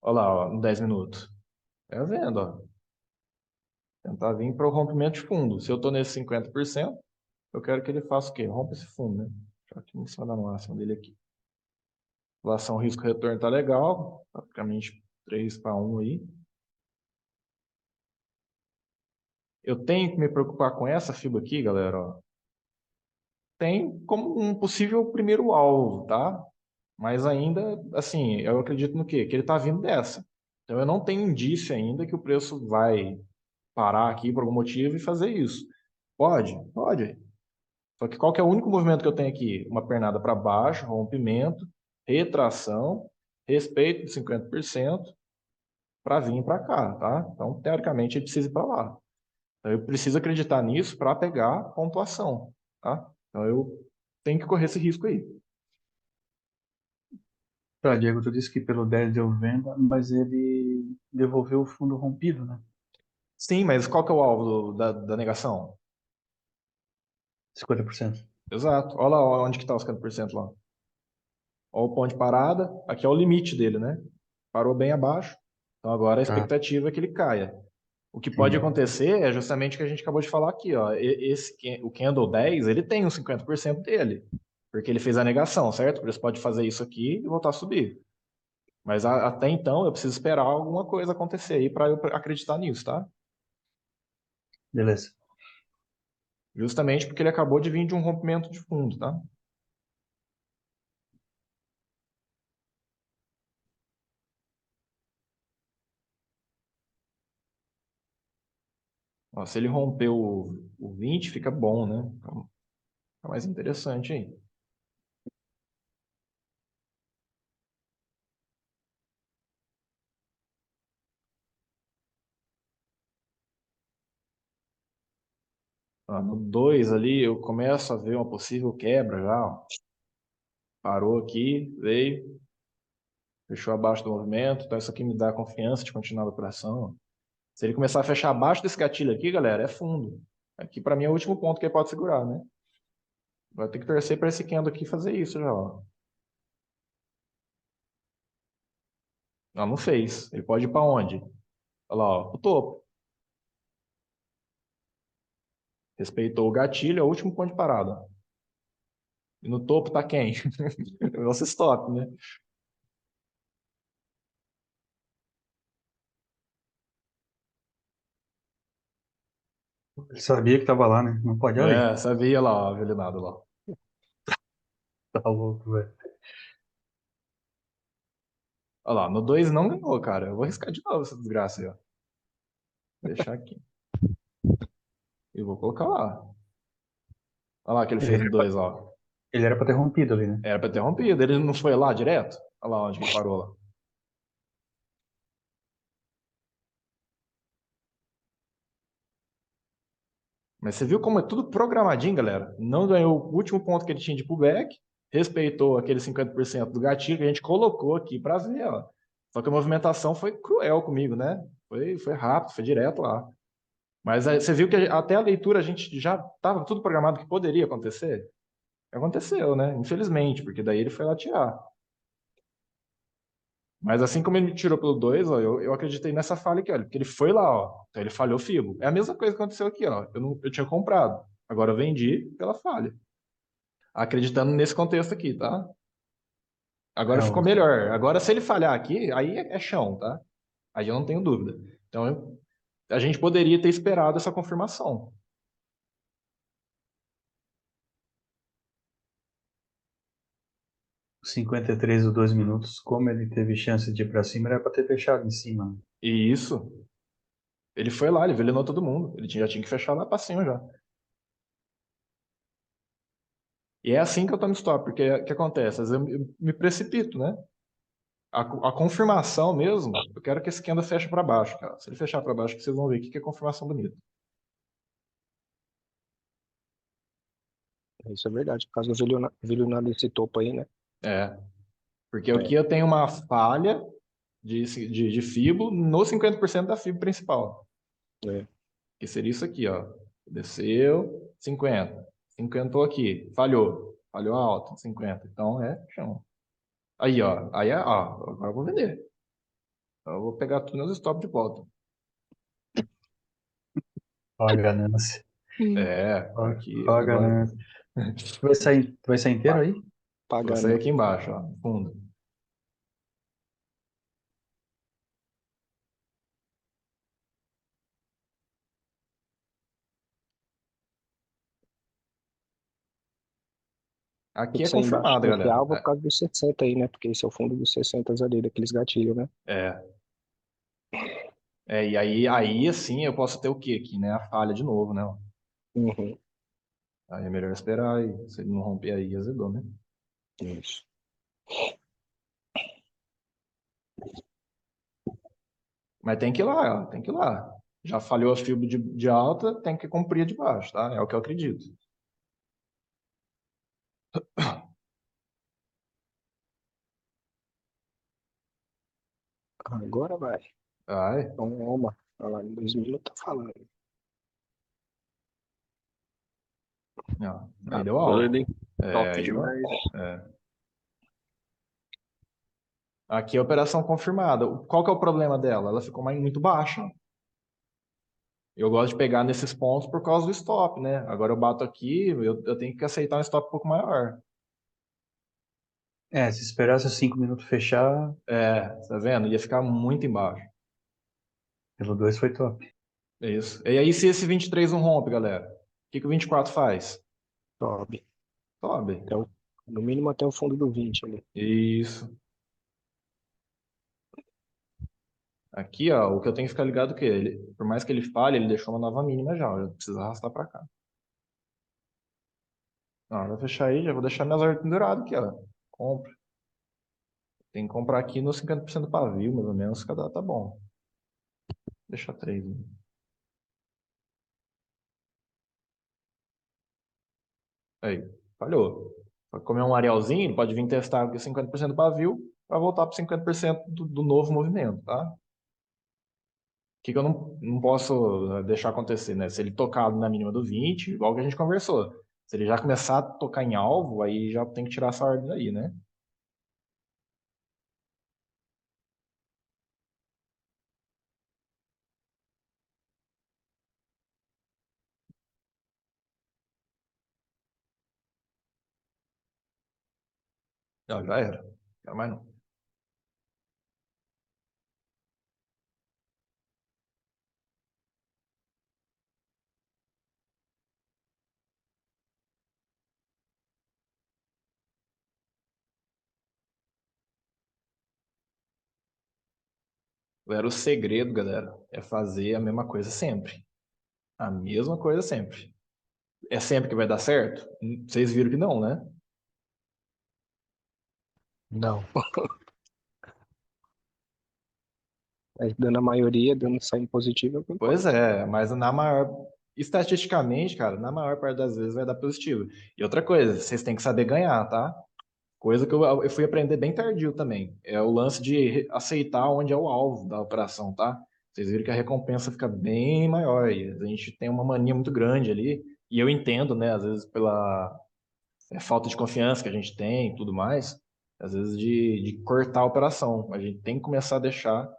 S2: Olha lá, ó, no 10 minutos. É vendo, ó. Tentar vir para o rompimento de fundo. Se eu tô nesse 50%, eu quero que ele faça o quê? Rompa esse fundo, né? Deixa eu aqui em cima da máxima dele aqui. Relação risco-retorno tá legal. Praticamente 3 para 1 aí. Eu tenho que me preocupar com essa fibra aqui, galera, ó. Tem como um possível primeiro alvo, tá? Mas ainda, assim, eu acredito no quê? Que ele tá vindo dessa. Então eu não tenho indício ainda que o preço vai parar aqui por algum motivo e fazer isso. Pode? Pode. Só que qual que é o único movimento que eu tenho aqui? Uma pernada para baixo, rompimento, retração, respeito de 50% para vir para cá, tá? Então, teoricamente, ele precisa ir para lá. Então, eu preciso acreditar nisso para pegar pontuação, tá? Então, eu tenho que correr esse risco aí.
S3: Tá, Diego, tu disse que pelo 10 deu venda, mas ele devolveu o fundo rompido, né?
S2: Sim, mas qual que é o alvo da negação?
S3: 50%.
S2: Exato. Olha lá onde que está os 50% lá. Olha o ponto de parada. Aqui é o limite dele, né? Parou bem abaixo. Então, agora a
S3: Tá,
S2: expectativa é que ele caia. O que pode
S3: sim.
S2: acontecer é justamente o que a gente acabou de falar aqui, ó. O Candle 10, ele tem uns 50% dele, porque ele fez a negação, certo? Por isso pode fazer isso aqui e voltar a subir. Mas até então eu preciso esperar alguma coisa acontecer aí para eu acreditar nisso, tá?
S3: Beleza.
S2: Justamente porque ele acabou de vir de um rompimento de fundo, tá? Ó, se ele rompeu o 20, fica bom, né? Fica mais interessante aí. Ó, no 2 ali eu começo a ver uma possível quebra já, ó. Parou aqui, veio, fechou abaixo do movimento, então isso aqui me dá confiança de continuar a operação. Se ele começar a fechar abaixo desse gatilho aqui, galera, é fundo. Aqui para mim é o último ponto que ele pode segurar, né? Vai ter que torcer para esse candle aqui fazer isso já, ó. Não, não fez. Ele pode ir para onde? Olha lá, ó, o topo. Respeitou o gatilho, é o último ponto de parada. E no topo tá quem? Nosso stop, né?
S3: Ele sabia que tava lá, né? Não pode ali.
S2: É, sabia lá, ó, Velinado lá.
S3: Tá louco, velho.
S2: Olha lá, no 2 não ganhou, cara. Eu vou arriscar de novo essa desgraça aí, ó. Vou deixar aqui. E vou colocar lá. Olha lá o que ele
S3: Ele
S2: fez no
S3: era
S2: 2, ó.
S3: ele era pra ter rompido ali, né?
S2: Era pra ter rompido. Ele não foi lá direto? Olha lá onde ele parou lá. Mas você viu como é tudo programadinho, galera? Não ganhou o último ponto que ele tinha de pullback, respeitou aquele 50% do gatilho que a gente colocou aqui para ver, ó. Só que a movimentação foi cruel comigo, né? Foi rápido, foi direto lá. Mas aí, você viu que até a leitura a gente já estava tudo programado que poderia acontecer? Aconteceu, né? Infelizmente, porque daí ele foi lá tirar. Mas assim como ele me tirou pelo 2, ó, eu acreditei nessa falha aqui, olha, porque ele foi lá, ó. Então ele falhou FIBO. É a mesma coisa que aconteceu aqui, ó. Eu tinha comprado. Agora eu vendi pela falha. Acreditando nesse contexto aqui, tá? Agora
S3: É,
S2: ficou
S3: o
S2: melhor. Agora, se ele falhar aqui, aí é chão, tá? Aí eu não tenho dúvida. Então, a gente poderia ter esperado essa confirmação.
S3: o 53 dos 2 minutos, como ele teve chance de ir pra cima, era pra ter fechado em cima.
S2: E isso, ele foi lá, ele velenou todo mundo. Ele já tinha que fechar lá pra cima já. E é assim que eu tô no stop, porque o que acontece? Às vezes eu me precipito, né? A confirmação mesmo, eu quero que esse candle feche para baixo, cara. Se ele fechar para baixo, vocês vão ver o que é confirmação bonita.
S4: Isso é verdade. Por causa do vilionado desse topo aí, né?
S2: É, porque
S4: É.
S2: aqui eu tenho uma falha de FIBO no 50% da FIBO principal.
S4: É.
S2: Que seria isso aqui, ó. Desceu, 50. 50 aqui, falhou. Falhou alto, 50. Então é chão. Aí, ó. Aí, ó. Agora eu vou vender. Eu vou pegar tudo nos stop de volta.
S3: Ó a ganância.
S2: É,
S3: Ó,
S2: aqui,
S3: ó a
S2: agora.
S3: ganância. Tu vai sair inteiro aí?
S2: Vou
S4: Pagar,
S2: sair
S4: né?
S2: aqui embaixo, ó. Fundo.
S4: Tem
S2: Aqui
S4: que
S2: é
S4: sair embaixo
S2: confirmado,
S4: desse
S2: galera.
S4: alvo por causa dos 60 aí, né? Porque esse é o fundo dos 60 ali, daqueles gatilhos, né?
S2: É. E aí assim eu posso ter o quê aqui, né? A falha de novo, né?
S4: Uhum.
S2: Aí é melhor esperar aí. Se ele não romper aí, azedou, né?
S4: Isso.
S2: Mas tem que ir lá, ó, tem que ir lá. Já falhou a fibra de alta, tem que cumprir a de baixo, tá? É o que eu acredito.
S4: Agora vai.
S2: Ai,
S4: Toma. Olha lá, em 2000 tá falando.
S2: ó, aí
S1: Ah,
S2: deu
S1: doido,
S2: alta.
S1: hein?
S2: É,
S1: Top
S2: aí deu alta.
S1: demais.
S2: É. Aqui é a operação confirmada. Qual que é o problema dela? Ela ficou muito baixa. Eu gosto de pegar nesses pontos por causa do stop, né? Agora eu bato aqui, eu tenho que aceitar um stop um pouco maior.
S3: Se esperasse os 5 minutos fechar,
S2: Tá vendo? Ia ficar muito embaixo.
S3: pelo 2 foi top.
S2: É isso. E aí, se esse 23 não rompe, galera, o que que o 24 faz?
S4: Sobe.
S2: Sobe.
S4: No mínimo até o fundo do 20 ali.
S2: Isso. Aqui, ó, o que eu tenho que ficar ligado é que ele, por mais que ele falhe, ele deixou uma nova mínima já. Eu preciso arrastar pra cá. Não, vai fechar aí, já vou deixar minhas ordens penduradas aqui, ó. Compra. Tem que comprar aqui no 50% do pavio, mais ou menos, cada tá bom. Deixa 3. Né? Aí, falhou. Pra comer um arealzinho, ele pode vir testar aqui 50% do pavio para voltar para 50% do novo movimento, tá? O que eu não posso deixar acontecer, né? Se ele tocar na mínima do 20, igual que a gente conversou. Se ele já começar a tocar em alvo, aí já tem que tirar essa ordem daí, né? Não, já era. Não quero mais não. Era o segredo, galera, é fazer a mesma coisa sempre. A mesma coisa sempre. É sempre que vai dar certo? Vocês viram que não, né?
S4: Não. Aí dando a maioria, dando saindo positivo, eu
S2: Pois
S4: concordo.
S2: é, mas na maior. Estatisticamente, cara, na maior parte das vezes vai dar positivo. E outra coisa, vocês têm que saber ganhar, tá? Coisa que eu fui aprender bem tardio também. É o lance de aceitar onde é o alvo da operação, tá? Vocês viram que a recompensa fica bem maior. E a gente tem uma mania muito grande ali. E eu entendo, né? Às vezes pela falta de confiança que a gente tem e tudo mais. Às vezes de cortar a operação. A gente tem que começar a deixar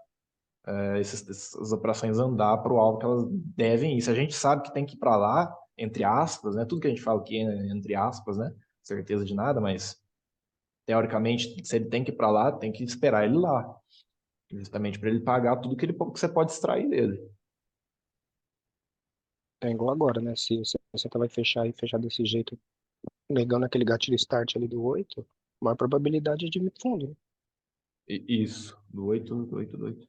S2: essas operações andar para o alvo que elas devem ir. Se a gente sabe que tem que ir para lá, entre aspas, né? Tudo que a gente fala aqui é entre aspas, né? Certeza de nada, mas teoricamente, se ele tem que ir para lá, tem que esperar ele lá, justamente para ele pagar tudo que você pode extrair dele.
S4: É igual agora, né? Se você vai fechar e fechar desse jeito, negando aquele gatilho start ali do 8, maior probabilidade de ir fundo, né?
S2: Isso, do 8 do 8.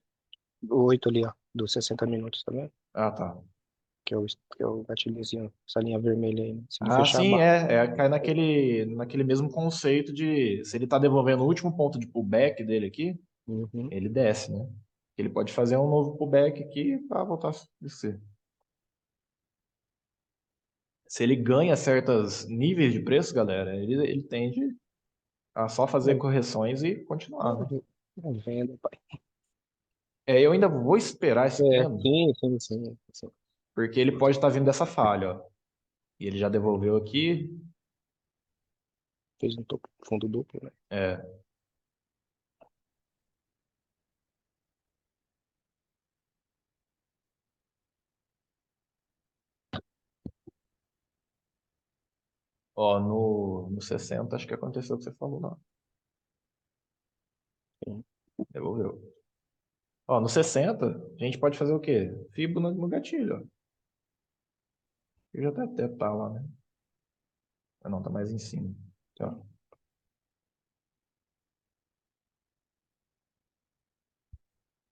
S4: O 8 ali, ó, dos 60 minutos, tá vendo?
S2: Ah, tá.
S4: Que é o gatilhozinho, essa linha vermelha aí, né? Se ele
S2: Ah,
S4: fechar
S2: sim,
S4: abaixo.
S2: cai naquele mesmo conceito de se ele está devolvendo o último ponto de pullback dele aqui,
S4: Uhum.
S2: ele desce, né? Ele pode fazer um novo pullback aqui para voltar a descer. Se ele ganha certos níveis de preço, galera, ele tende a só fazer correções e continuar, né?
S4: É venda, pai.
S2: Eu ainda vou esperar esse candle,
S4: Sim, sim, sim, sim.
S2: porque ele pode estar vindo dessa falha, ó. E ele já devolveu aqui.
S4: Fez um topo, fundo duplo, né?
S2: É, ó, no 60, acho que aconteceu o que você falou, não.
S4: Sim.
S2: Devolveu. Ó, no 60, a gente pode fazer o quê? Fibo no gatilho, ó. Eu já até tá lá, né? Mas não, tá mais em cima. Aqui, ó.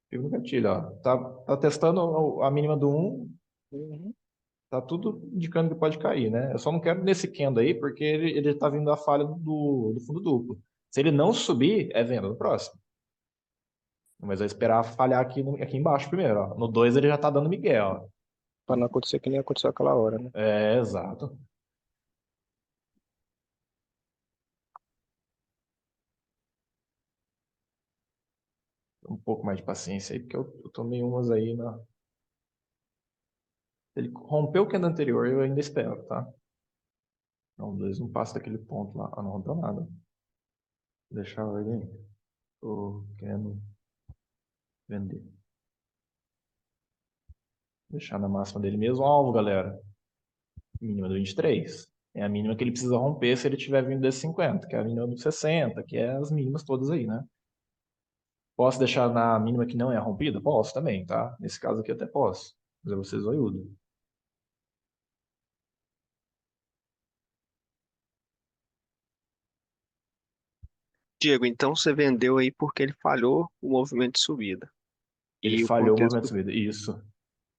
S2: Fibo no gatilho, ó. Tá testando a mínima do 1,
S4: Uhum.
S2: tá tudo indicando que pode cair, né? Eu só não quero nesse candle aí, porque ele tá vindo da falha do fundo duplo. Se ele não subir, é venda no próximo. Mas eu esperar falhar aqui embaixo primeiro, ó. No 2 ele já tá dando migué, ó.
S4: Pra não acontecer que nem aconteceu aquela hora, né?
S2: Exato. Um pouco mais de paciência aí, porque eu tomei umas aí na. Ele rompeu o candle anterior, eu ainda espero, tá? Não, o 2 não passa daquele ponto lá. Ah, não rompeu nada. Vou deixar a ordem aí. Tô querendo vender. Deixar na máxima dele mesmo. Alvo, galera. Mínima do 23. É a mínima que ele precisa romper se ele tiver vindo desse 50, que é a mínima do 60, que é as mínimas todas aí, né? Posso deixar na mínima que não é rompida? Posso também, tá? Nesse caso aqui até posso. Mas eu vou ser zoiudo.
S1: Diego, então você vendeu aí porque ele falhou o movimento de subida.
S2: Ele
S1: E o
S2: falhou o movimento de
S1: contexto,
S2: subida. Isso.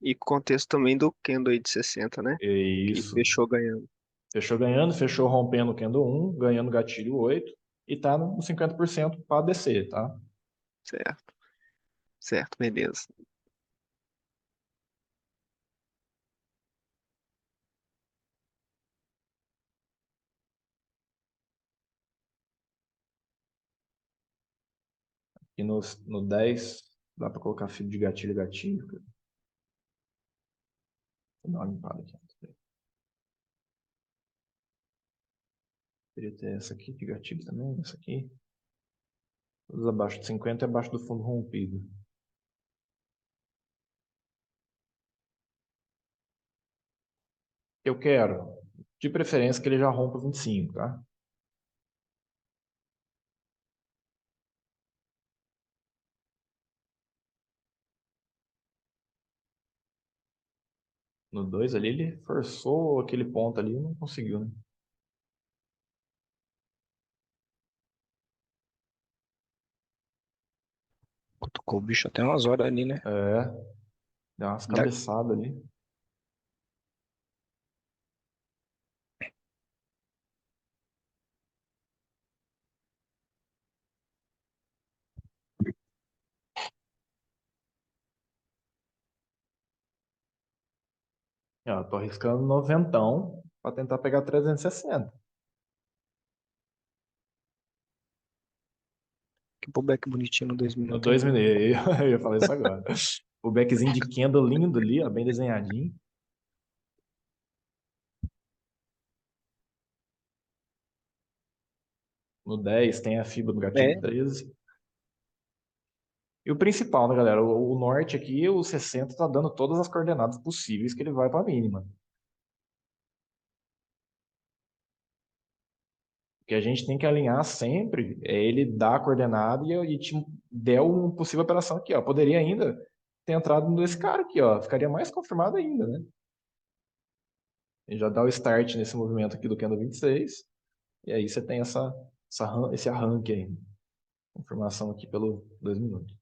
S1: e contexto também do candle aí de 60, né? Que
S2: Isso.
S1: fechou ganhando.
S2: Fechou ganhando, fechou rompendo o candle 1, ganhando gatilho 8 e tá no 50% para descer, tá?
S1: Certo, certo, beleza.
S2: E no 10 dá para colocar fio de gatilho, gatilho. Vou dar uma limpada aqui. Queria ter essa aqui de gatilho também, essa aqui. Todas abaixo de 50 e abaixo do fundo rompido. Eu quero, de preferência, que ele já rompa 25, tá? No 2 ali, ele forçou aquele ponto ali e não conseguiu, né?
S4: Cutucou o bicho até umas horas ali, né?
S2: É, deu umas
S4: Da-
S2: cabeçadas ali. Ó, tô arriscando noventão para tentar pegar 360.
S4: Que pullback bonitinho no 2
S2: No
S4: minutos, hein?
S2: 2 minutos, eu ia falar isso agora. O backzinho de candle lindo ali, ó, bem desenhadinho. No 10 tem a fibra do gatilho
S4: É,
S2: 13. E o principal, né, galera? O norte aqui, o 60 tá dando todas as coordenadas possíveis que ele vai para a mínima. O que a gente tem que alinhar sempre é ele dar a coordenada e te der uma possível operação aqui, ó. Poderia ainda ter entrado nesse cara aqui, ó. Ficaria mais confirmado ainda, né? Ele já dá o start nesse movimento aqui do candle 26. E aí você tem esse arranque aí. Confirmação aqui pelo 2 minutos.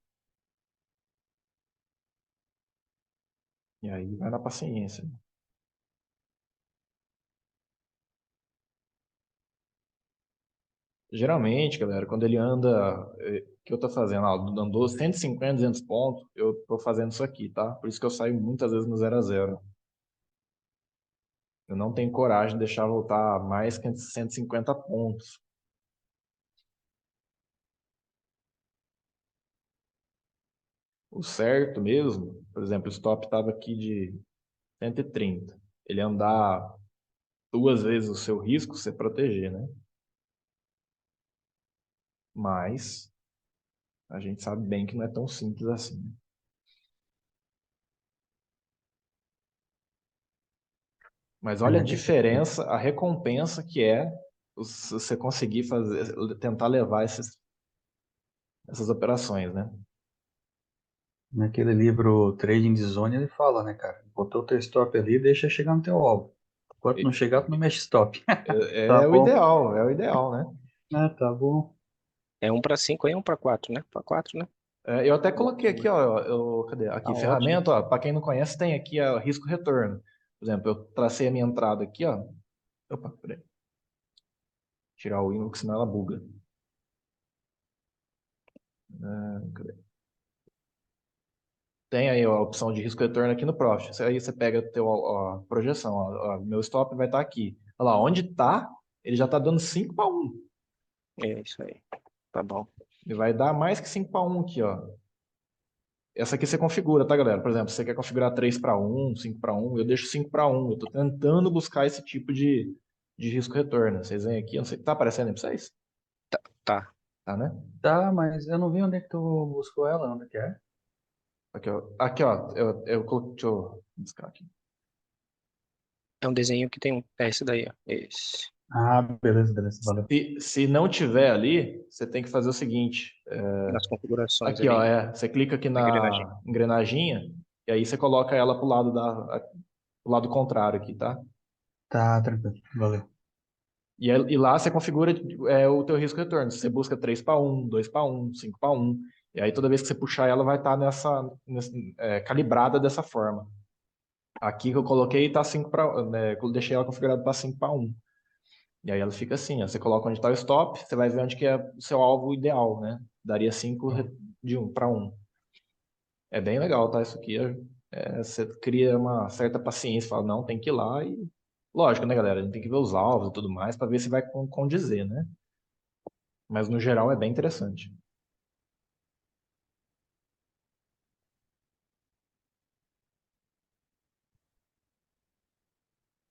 S2: E aí vai na paciência. Geralmente, galera, quando ele anda, o que eu tô fazendo? Andou 150, 200 pontos, eu tô fazendo isso aqui, tá? Por isso que eu saio muitas vezes no 0 a 0. Eu não tenho coragem de deixar voltar mais que 150 pontos. O certo mesmo, por exemplo, o stop estava aqui de 130. Ele andar duas vezes o seu risco, você proteger, né? Mas a gente sabe bem que não é tão simples assim. Mas olha a
S3: é,
S2: diferença, a recompensa que é você conseguir fazer, tentar levar essas operações, né?
S3: naquele livro Trading the Zone ele fala, né, cara? Botou o teu stop ali, deixa chegar no teu alvo. Enquanto não
S2: E-
S3: chegar, tu não mexe stop. Tá
S2: É,
S3: bom.
S2: é o ideal, né?
S3: Ah, tá bom.
S4: é um para 5 e um para 4, né? Para 4, né?
S2: Eu até coloquei aqui, ó, cadê?
S4: Tá
S2: Aqui,
S4: ótimo.
S2: ferramenta, ó, para quem não conhece, tem aqui o risco retorno. Por exemplo, eu tracei a minha entrada aqui, ó. Opa, peraí. Tirar o Windows, senão ela buga. Cadê? Tem aí ó, a opção de risco retorno aqui no Profit. Aí você pega a teu, projeção. Meu stop vai estar aqui. Olha lá, onde está, ele já está dando 5 para 1.
S4: É isso aí. Tá bom.
S2: Ele vai dar mais que 5 para 1 aqui, ó. Essa aqui você configura, tá, galera? Por exemplo, se você quer configurar 3 para 1, 5 para 1, eu deixo 5 para 1. Eu estou tentando buscar esse tipo de risco retorno. Vocês vêm aqui, eu não sei, tá aparecendo aí para vocês?
S4: Tá.
S2: Tá, né?
S3: Tá, mas eu não vi onde é que tu buscou ela, onde é que é?
S2: Aqui, ó. Aqui, ó. Deixa eu buscar aqui.
S4: É um desenho que tem um. É esse daí, ó. Esse.
S3: Ah, beleza, beleza, valeu.
S2: Se não tiver ali, você tem que fazer o seguinte.
S4: Nas configurações
S2: Aqui, ó,
S4: ali,
S2: você clica aqui
S4: na engrenagem.
S2: na engrenaginha e aí você coloca ela pro lado contrário aqui, tá?
S3: Tá, tranquilo, valeu.
S2: E lá você configura o teu risco retorno. Você busca 3 para 1, 2 para 1, 5 para 1. E aí toda vez que você puxar ela vai estar calibrada dessa forma. Aqui que eu coloquei tá 5 para, né, eu deixei ela configurada para 5 para 1. E aí ela fica assim, ó, você coloca onde está o stop, você vai ver onde que é o seu alvo ideal, né? Daria 5 de 1 para 1. É bem legal, tá? Isso aqui você cria uma certa paciência, fala, não, tem que ir lá e. Lógico, né, galera? A gente tem que ver os alvos e tudo mais para ver se vai condizer, né? Mas no geral é bem interessante.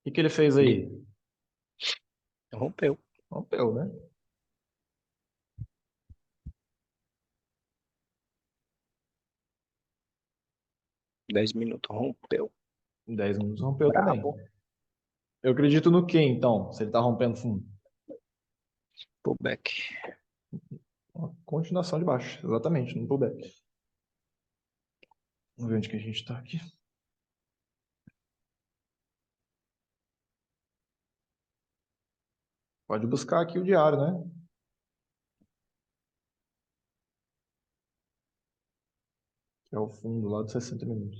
S2: O que ele fez
S4: Ele
S2: aí?
S4: rompeu.
S2: Rompeu, né?
S4: 10 minutos, rompeu.
S2: Em 10 minutos rompeu também.
S4: Brabo.
S2: Eu acredito no quê, então? Se ele tá rompendo fundo?
S4: Pullback.
S2: Uma continuação de baixo, exatamente, no pullback. Vamos ver onde que a gente tá aqui. Pode buscar aqui o diário, né? Que é o fundo lá de 60 minutos.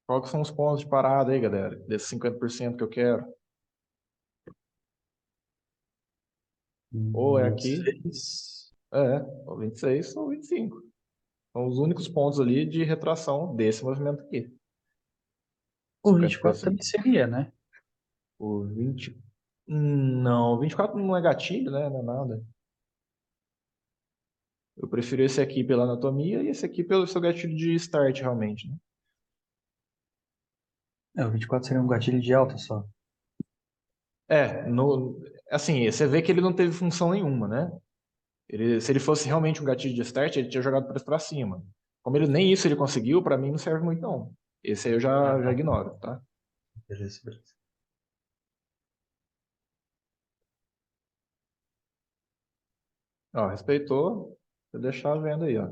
S2: Qual que são os pontos de parada aí, galera? Desses 50% que eu quero. Ou é aqui,
S3: 26.
S2: ou 26 ou 25. São os únicos pontos ali de retração desse movimento aqui.
S3: O 24
S2: 50%.
S3: também seria, né?
S2: O 20. Não, o 24 não é gatilho, né? Não é nada. Eu prefiro esse aqui pela anatomia e esse aqui pelo seu gatilho de start, realmente, né?
S3: O 24 seria um gatilho de alta só.
S2: Assim, você vê que ele não teve função nenhuma, né? Se ele fosse realmente um gatilho de start, ele tinha jogado preço para cima. Como ele nem isso ele conseguiu, para mim não serve muito não. Esse aí eu já
S3: Ah,
S2: ignoro, tá?
S3: beleza, beleza.
S2: Ó, respeitou, vou deixar a venda aí, ó.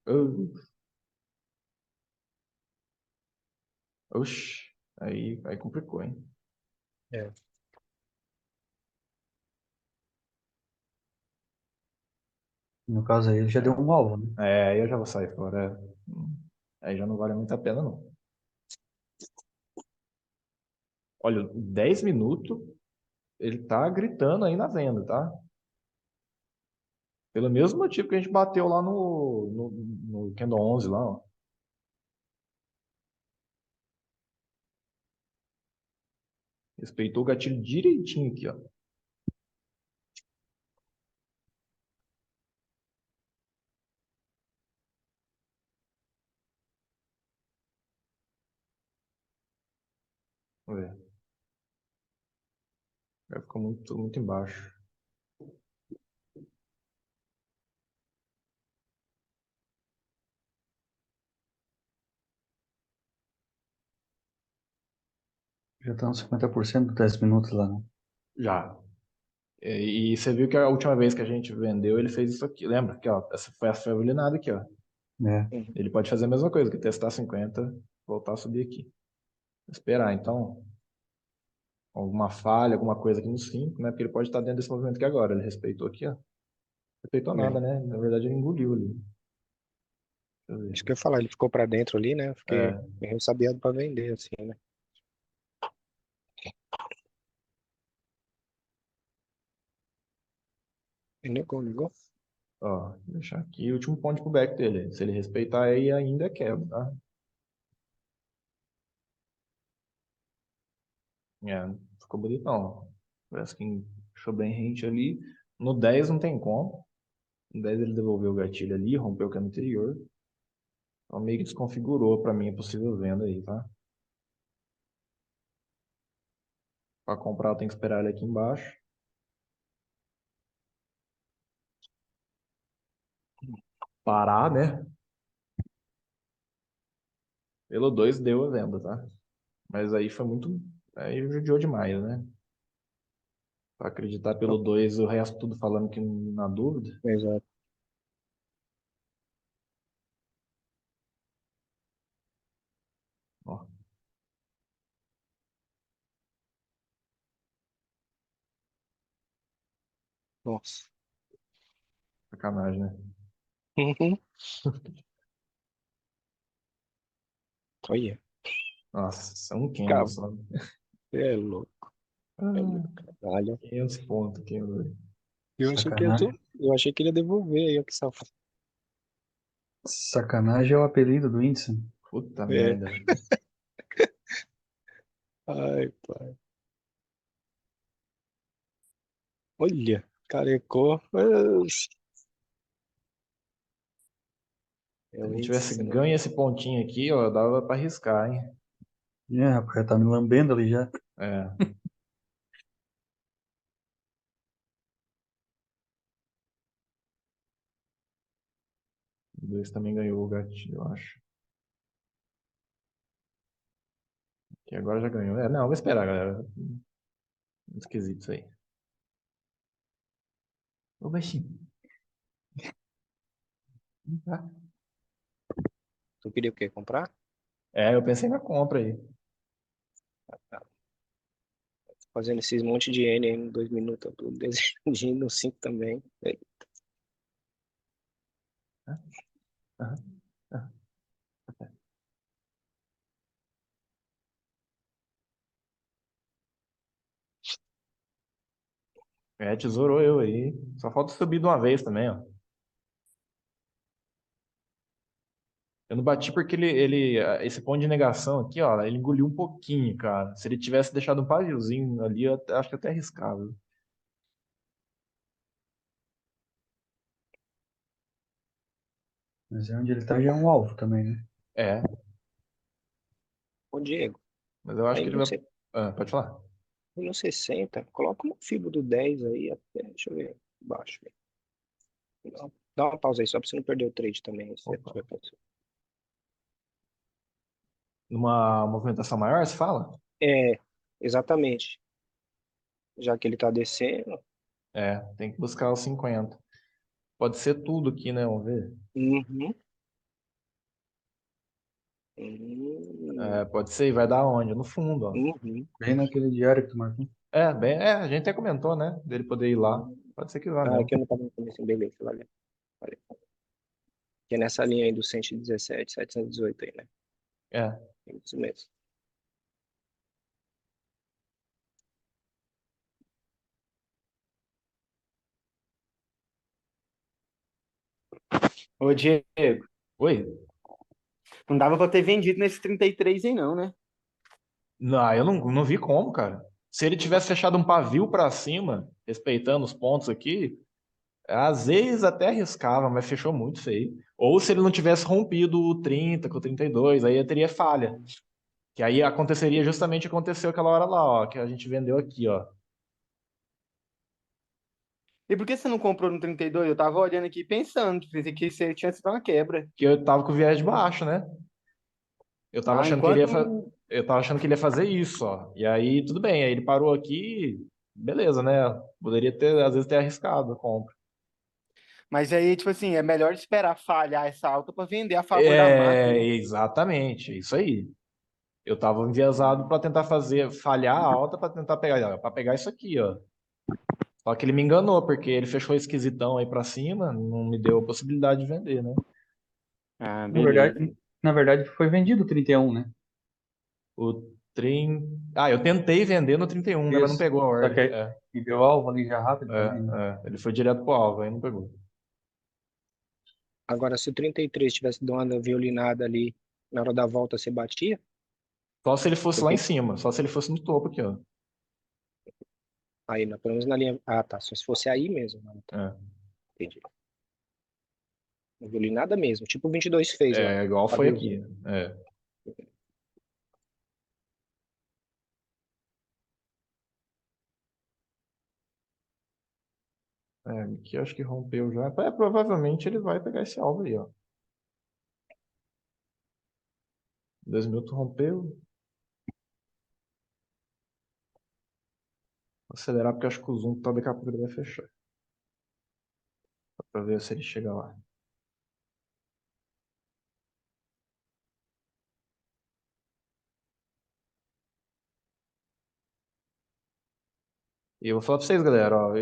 S2: Uh, Oxi, aí complicou, hein?
S4: É.
S3: No caso aí, ele já deu um alvo, né?
S2: Aí eu já vou sair fora. Aí já não vale muito a pena, não. Olha, 10 minutos, ele tá gritando aí na venda, tá? Pelo mesmo motivo que a gente bateu lá no Candle 11 lá, ó. Respeitou o gatilho direitinho aqui, ó. Vamos ver. Vai ficar muito embaixo.
S3: Já tá uns 50% dos 10 minutos lá, né?
S2: Já. E você viu que a última vez que a gente vendeu, ele fez isso aqui. Lembra? Aqui, ó. Essa foi a favolinada aqui, ó.
S3: É.
S4: Uhum.
S2: Ele pode fazer a mesma coisa, que testar 50, voltar a subir aqui. Esperar, então, alguma falha, alguma coisa aqui no 5, né? Porque ele pode estar dentro desse movimento aqui agora. Ele respeitou aqui, ó. Respeitou nada,
S4: É.
S2: né? Na verdade, ele engoliu ali. Deixa eu ver.
S4: Isso que eu ia falar, ele ficou pra dentro ali, né? Eu fiquei
S2: É,
S4: meio sabiado pra vender, assim, né? E negou, negou.
S2: ó, vou deixar aqui o último ponto de pullback dele. Se ele respeitar aí, ainda é quebra, tá? Ficou bonito não. Parece que achou bem rente ali. No 10 não tem como. No 10 ele devolveu o gatilho ali, rompeu o cano anterior. Então meio que desconfigurou para mim a possível venda aí, tá? Para comprar eu tenho que esperar ele aqui embaixo. Parar, né? Pelo 2 deu a venda, tá? Mas aí foi muito. Aí judiou demais, né? Pra acreditar pelo 2 o resto tudo falando que na dúvida.
S4: Exato.
S2: Ó,
S4: Nossa.
S2: sacanagem, né?
S4: Uhum. Olha,
S2: Nossa, é um candle
S4: cara,
S2: só.
S4: é louco. É
S2: Ah,
S4: muito caralho.
S2: 500 pontos aqui, velho.
S3: Sacanagem.
S4: Eu achei que ele ia devolver aí, ó, que safado.
S3: Sacanagem é o apelido do índice.
S2: Puta
S4: É.
S2: merda.
S4: Ai, pai. Olha, carecou.
S2: Se
S4: Eu
S2: ele tivesse
S4: ensino.
S2: ganho esse pontinho aqui, ó, dava pra arriscar, hein?
S3: É, rapaz, tá me lambendo ali já.
S2: É. O 2 também ganhou o gatilho, eu acho. Que agora já ganhou. É, não, vou esperar, galera. Muito esquisito isso aí. Ô, baixinho. Tá.
S4: Tu queria o quê? Comprar?
S2: É, eu pensei na compra aí.
S4: Tá. Fazendo esses monte de N aí em 2 minutos. Tudo desenho no 5 também. É.
S2: Aham, aham. É, tesourou eu aí. Só falta subir de uma vez também, ó. Eu não bati porque esse ponto de negação aqui, ó, ele engoliu um pouquinho, cara. Se ele tivesse deixado um paviozinho ali, acho que até arriscava.
S3: Mas é onde ele tá já é um alvo também, né?
S2: É,
S4: Ô, Diego,
S2: mas eu acho que
S4: aí
S2: ele
S4: no,
S2: vai.
S4: se-
S2: Ah, pode falar.
S4: aí no 60, coloca uma fibra do 10 aí até. Deixa eu ver. Baixo. Dá uma pausa aí, só pra você não perder o trade também.
S2: Opa. Numa movimentação maior, você fala?
S4: É, exatamente. Já que ele tá descendo.
S2: É, tem que buscar os 50. Pode ser tudo aqui, né? Vamos ver.
S4: Uhum.
S2: É,
S4: Hum,
S2: pode ser, e vai dar onde? No fundo, ó.
S4: uhum.
S3: Bem naquele diário que tu marcou.
S2: É, bem, a gente até comentou, né? Dele poder ir lá. Pode ser que vá
S4: Ah,
S2: mesmo.
S4: aqui eu não tava no começo, beleza, valeu. Valeu. Que é nessa linha aí do 117, 718 aí, né?
S2: É.
S4: É isso mesmo.
S5: Ô, Diego,
S2: Oi?
S5: não dava pra ter vendido nesse 33 aí não, né?
S2: Não, eu não vi como, cara. Se ele tivesse fechado um pavio pra cima, respeitando os pontos aqui, às vezes até arriscava, mas fechou muito feio. Ou se ele não tivesse rompido o 30 com o 32, aí teria falha. Que aí aconteceria justamente o que aconteceu aquela hora lá, ó, que a gente vendeu aqui, ó.
S5: E por que você não comprou no 32? Eu tava olhando aqui pensando que pensei que você tinha sido uma quebra.
S2: Que eu tava com o viés de baixo, né? Eu tava
S5: Ah,
S2: achando que ele ia,
S5: enquanto.
S2: eu tava achando que ele ia fazer isso, ó. E aí, tudo bem, aí ele parou aqui, beleza, né? Poderia ter, às vezes, ter arriscado a compra.
S5: Mas aí, tipo assim, é melhor esperar falhar essa alta pra vender a favor da
S2: É,
S5: máquina.
S2: exatamente, isso aí. Eu tava enviesado para tentar fazer, falhar a alta para pegar isso aqui, ó. Só que ele me enganou, porque ele fechou esquisitão aí pra cima, não me deu a possibilidade de vender, né?
S5: Ah,
S3: Na
S5: beleza.
S3: verdade, na verdade foi vendido o 31, né?
S2: O eu tentei vender no 31, né? Mas não
S3: Isso.
S2: pegou a
S3: Só que
S2: ordem.
S3: aí e deu alvo ali já rápido também, né?
S2: Ele foi direto pro alvo, aí não pegou.
S4: Agora, se o 33 tivesse dado uma violinada ali na hora da volta, você batia?
S2: Só se ele fosse lá em
S4: Porque
S2: cima, só se ele fosse no topo aqui, ó.
S4: aí, pelo menos na linha. Ah, tá. Só se fosse aí mesmo. Ah, tá.
S2: É,
S4: Entendi. Não violinada mesmo. Tipo o 22 fez lá.
S2: igual foi
S4: Paviozão.
S2: aqui. É. Aqui eu acho que rompeu já. Provavelmente ele vai pegar esse alvo aí, ó. 2 minutos rompeu. Vou acelerar porque eu acho que o zoom tá daqui a pouco ele vai fechar. Só pra ver se ele chega lá. E eu vou falar pra vocês, galera, ó,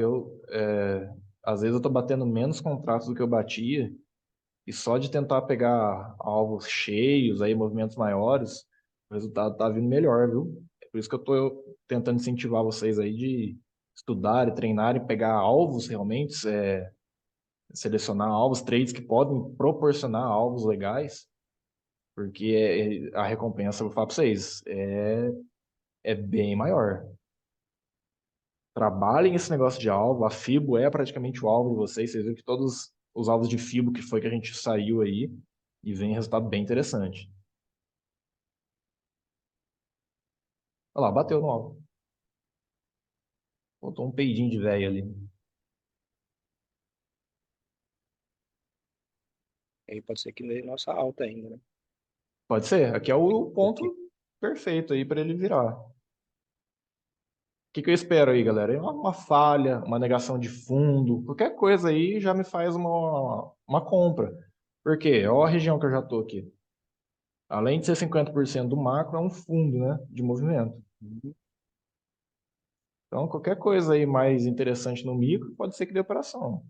S2: às vezes eu tô batendo menos contratos do que eu batia, e só de tentar pegar alvos cheios, aí movimentos maiores, o resultado tá vindo melhor, viu? É por isso que eu tô tentando incentivar vocês aí de estudar e treinar e pegar alvos realmente, selecionar alvos, trades que podem proporcionar alvos legais, porque a recompensa, eu vou falar pra vocês, é bem maior. Trabalhem esse negócio de alvo. A Fibo é praticamente o alvo de vocês. Vocês viram que todos os alvos de Fibo que foi que a gente saiu aí e vem resultado bem interessante. Olha lá, bateu no alvo. Botou um peidinho de velho ali.
S4: Aí pode ser que dê nossa alta ainda, né?
S2: Pode ser. Aqui é o ponto perfeito aí para ele virar. O que eu espero aí, galera? É uma falha, uma negação de fundo, qualquer coisa aí já me faz uma compra. Por quê? Olha a região que eu já tô aqui. Além de ser 50% do macro, é um fundo, né, de movimento. Então, qualquer coisa aí mais interessante no micro pode ser que dê operação.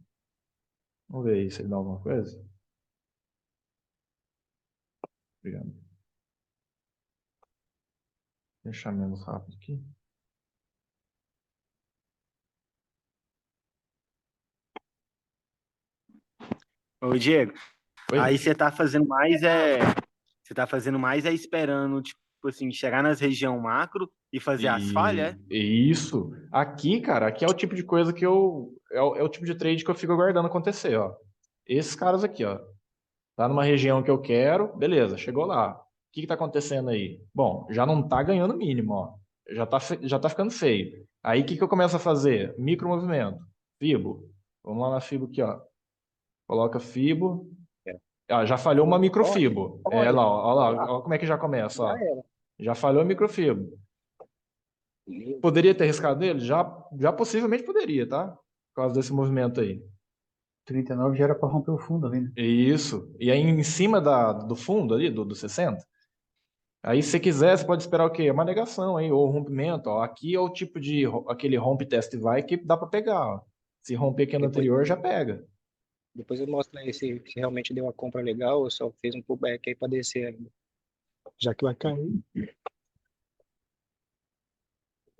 S2: Vamos ver aí se ele dá alguma coisa. Obrigado. Deixar menos rápido aqui.
S5: Ô, Diego,
S2: Oi?
S5: aí você tá fazendo mais é esperando, tipo assim, chegar nas região macro e fazer as falhas, é?
S2: E isso. Aqui, cara, aqui é o tipo de coisa que é o tipo de trade que eu fico aguardando acontecer, ó. Esses caras aqui, ó. Tá numa região que eu quero, beleza, chegou lá. O que que tá acontecendo aí? Bom, já não tá ganhando mínimo, ó. Já tá ficando feio. Aí o que que eu começo a fazer? Micro movimento. Fibo. Vamos lá na Fibo aqui, ó. Coloca Fibo.
S4: É.
S2: Ah, já falhou uma
S4: Olha,
S2: microfibo. É
S4: olha,
S2: lá, ó,
S4: olha
S2: lá,
S4: lá,
S2: ó como é que já começa,
S4: já
S2: ó.
S4: era.
S2: Já falhou a microfibo.
S4: Lindo.
S2: Poderia ter arriscado ele? Já possivelmente poderia, tá? Por causa desse movimento aí.
S3: 39 já era para romper o fundo ali, né?
S2: Isso. E aí em cima do fundo ali, do 60, aí se você quiser, você pode esperar o quê? Uma negação aí, ou rompimento, ó. Aqui é o tipo de, aquele rompe, teste e vai que dá para pegar, ó. Se romper aqui no
S4: Depois,
S2: anterior, já pega.
S4: depois eu mostro aí se realmente deu uma compra legal ou só fez um pullback aí pra descer ainda. Já que vai cair,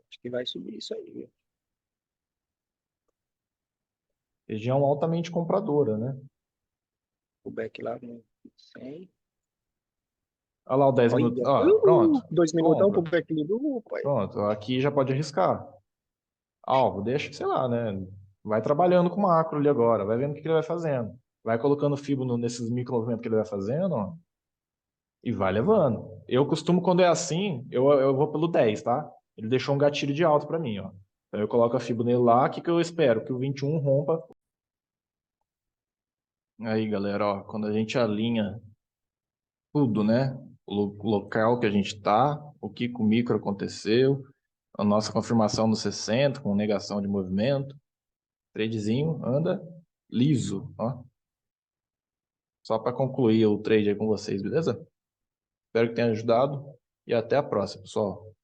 S4: acho que vai subir isso aí, viu?
S2: Região altamente compradora, né?
S4: Pullback lá no 100.
S2: Olha lá o 10 minutos.
S4: Olha,
S2: Ó, pronto.
S4: 2 minutão,
S2: Compra.
S4: pullback lindo, pai.
S2: Pronto. Aqui já pode arriscar. Alvo, deixa, sei lá, né? Vai trabalhando com o macro ali agora, vai vendo o que ele vai fazendo. Vai colocando fibra nesses micro movimentos que ele vai fazendo, ó, e vai levando. Eu costumo, quando é assim, eu vou pelo 10, tá? Ele deixou um gatilho de alto para mim, ó. Então eu coloco a fibra nele lá, o que eu espero? Que o 21 rompa. Aí, galera, ó, quando a gente alinha tudo, né? O local que a gente tá, o que com o micro aconteceu, a nossa confirmação no 60, com negação de movimento, tradezinho anda liso, ó. Só para concluir o trade aí com vocês, beleza? Espero que tenha ajudado e até a próxima, pessoal.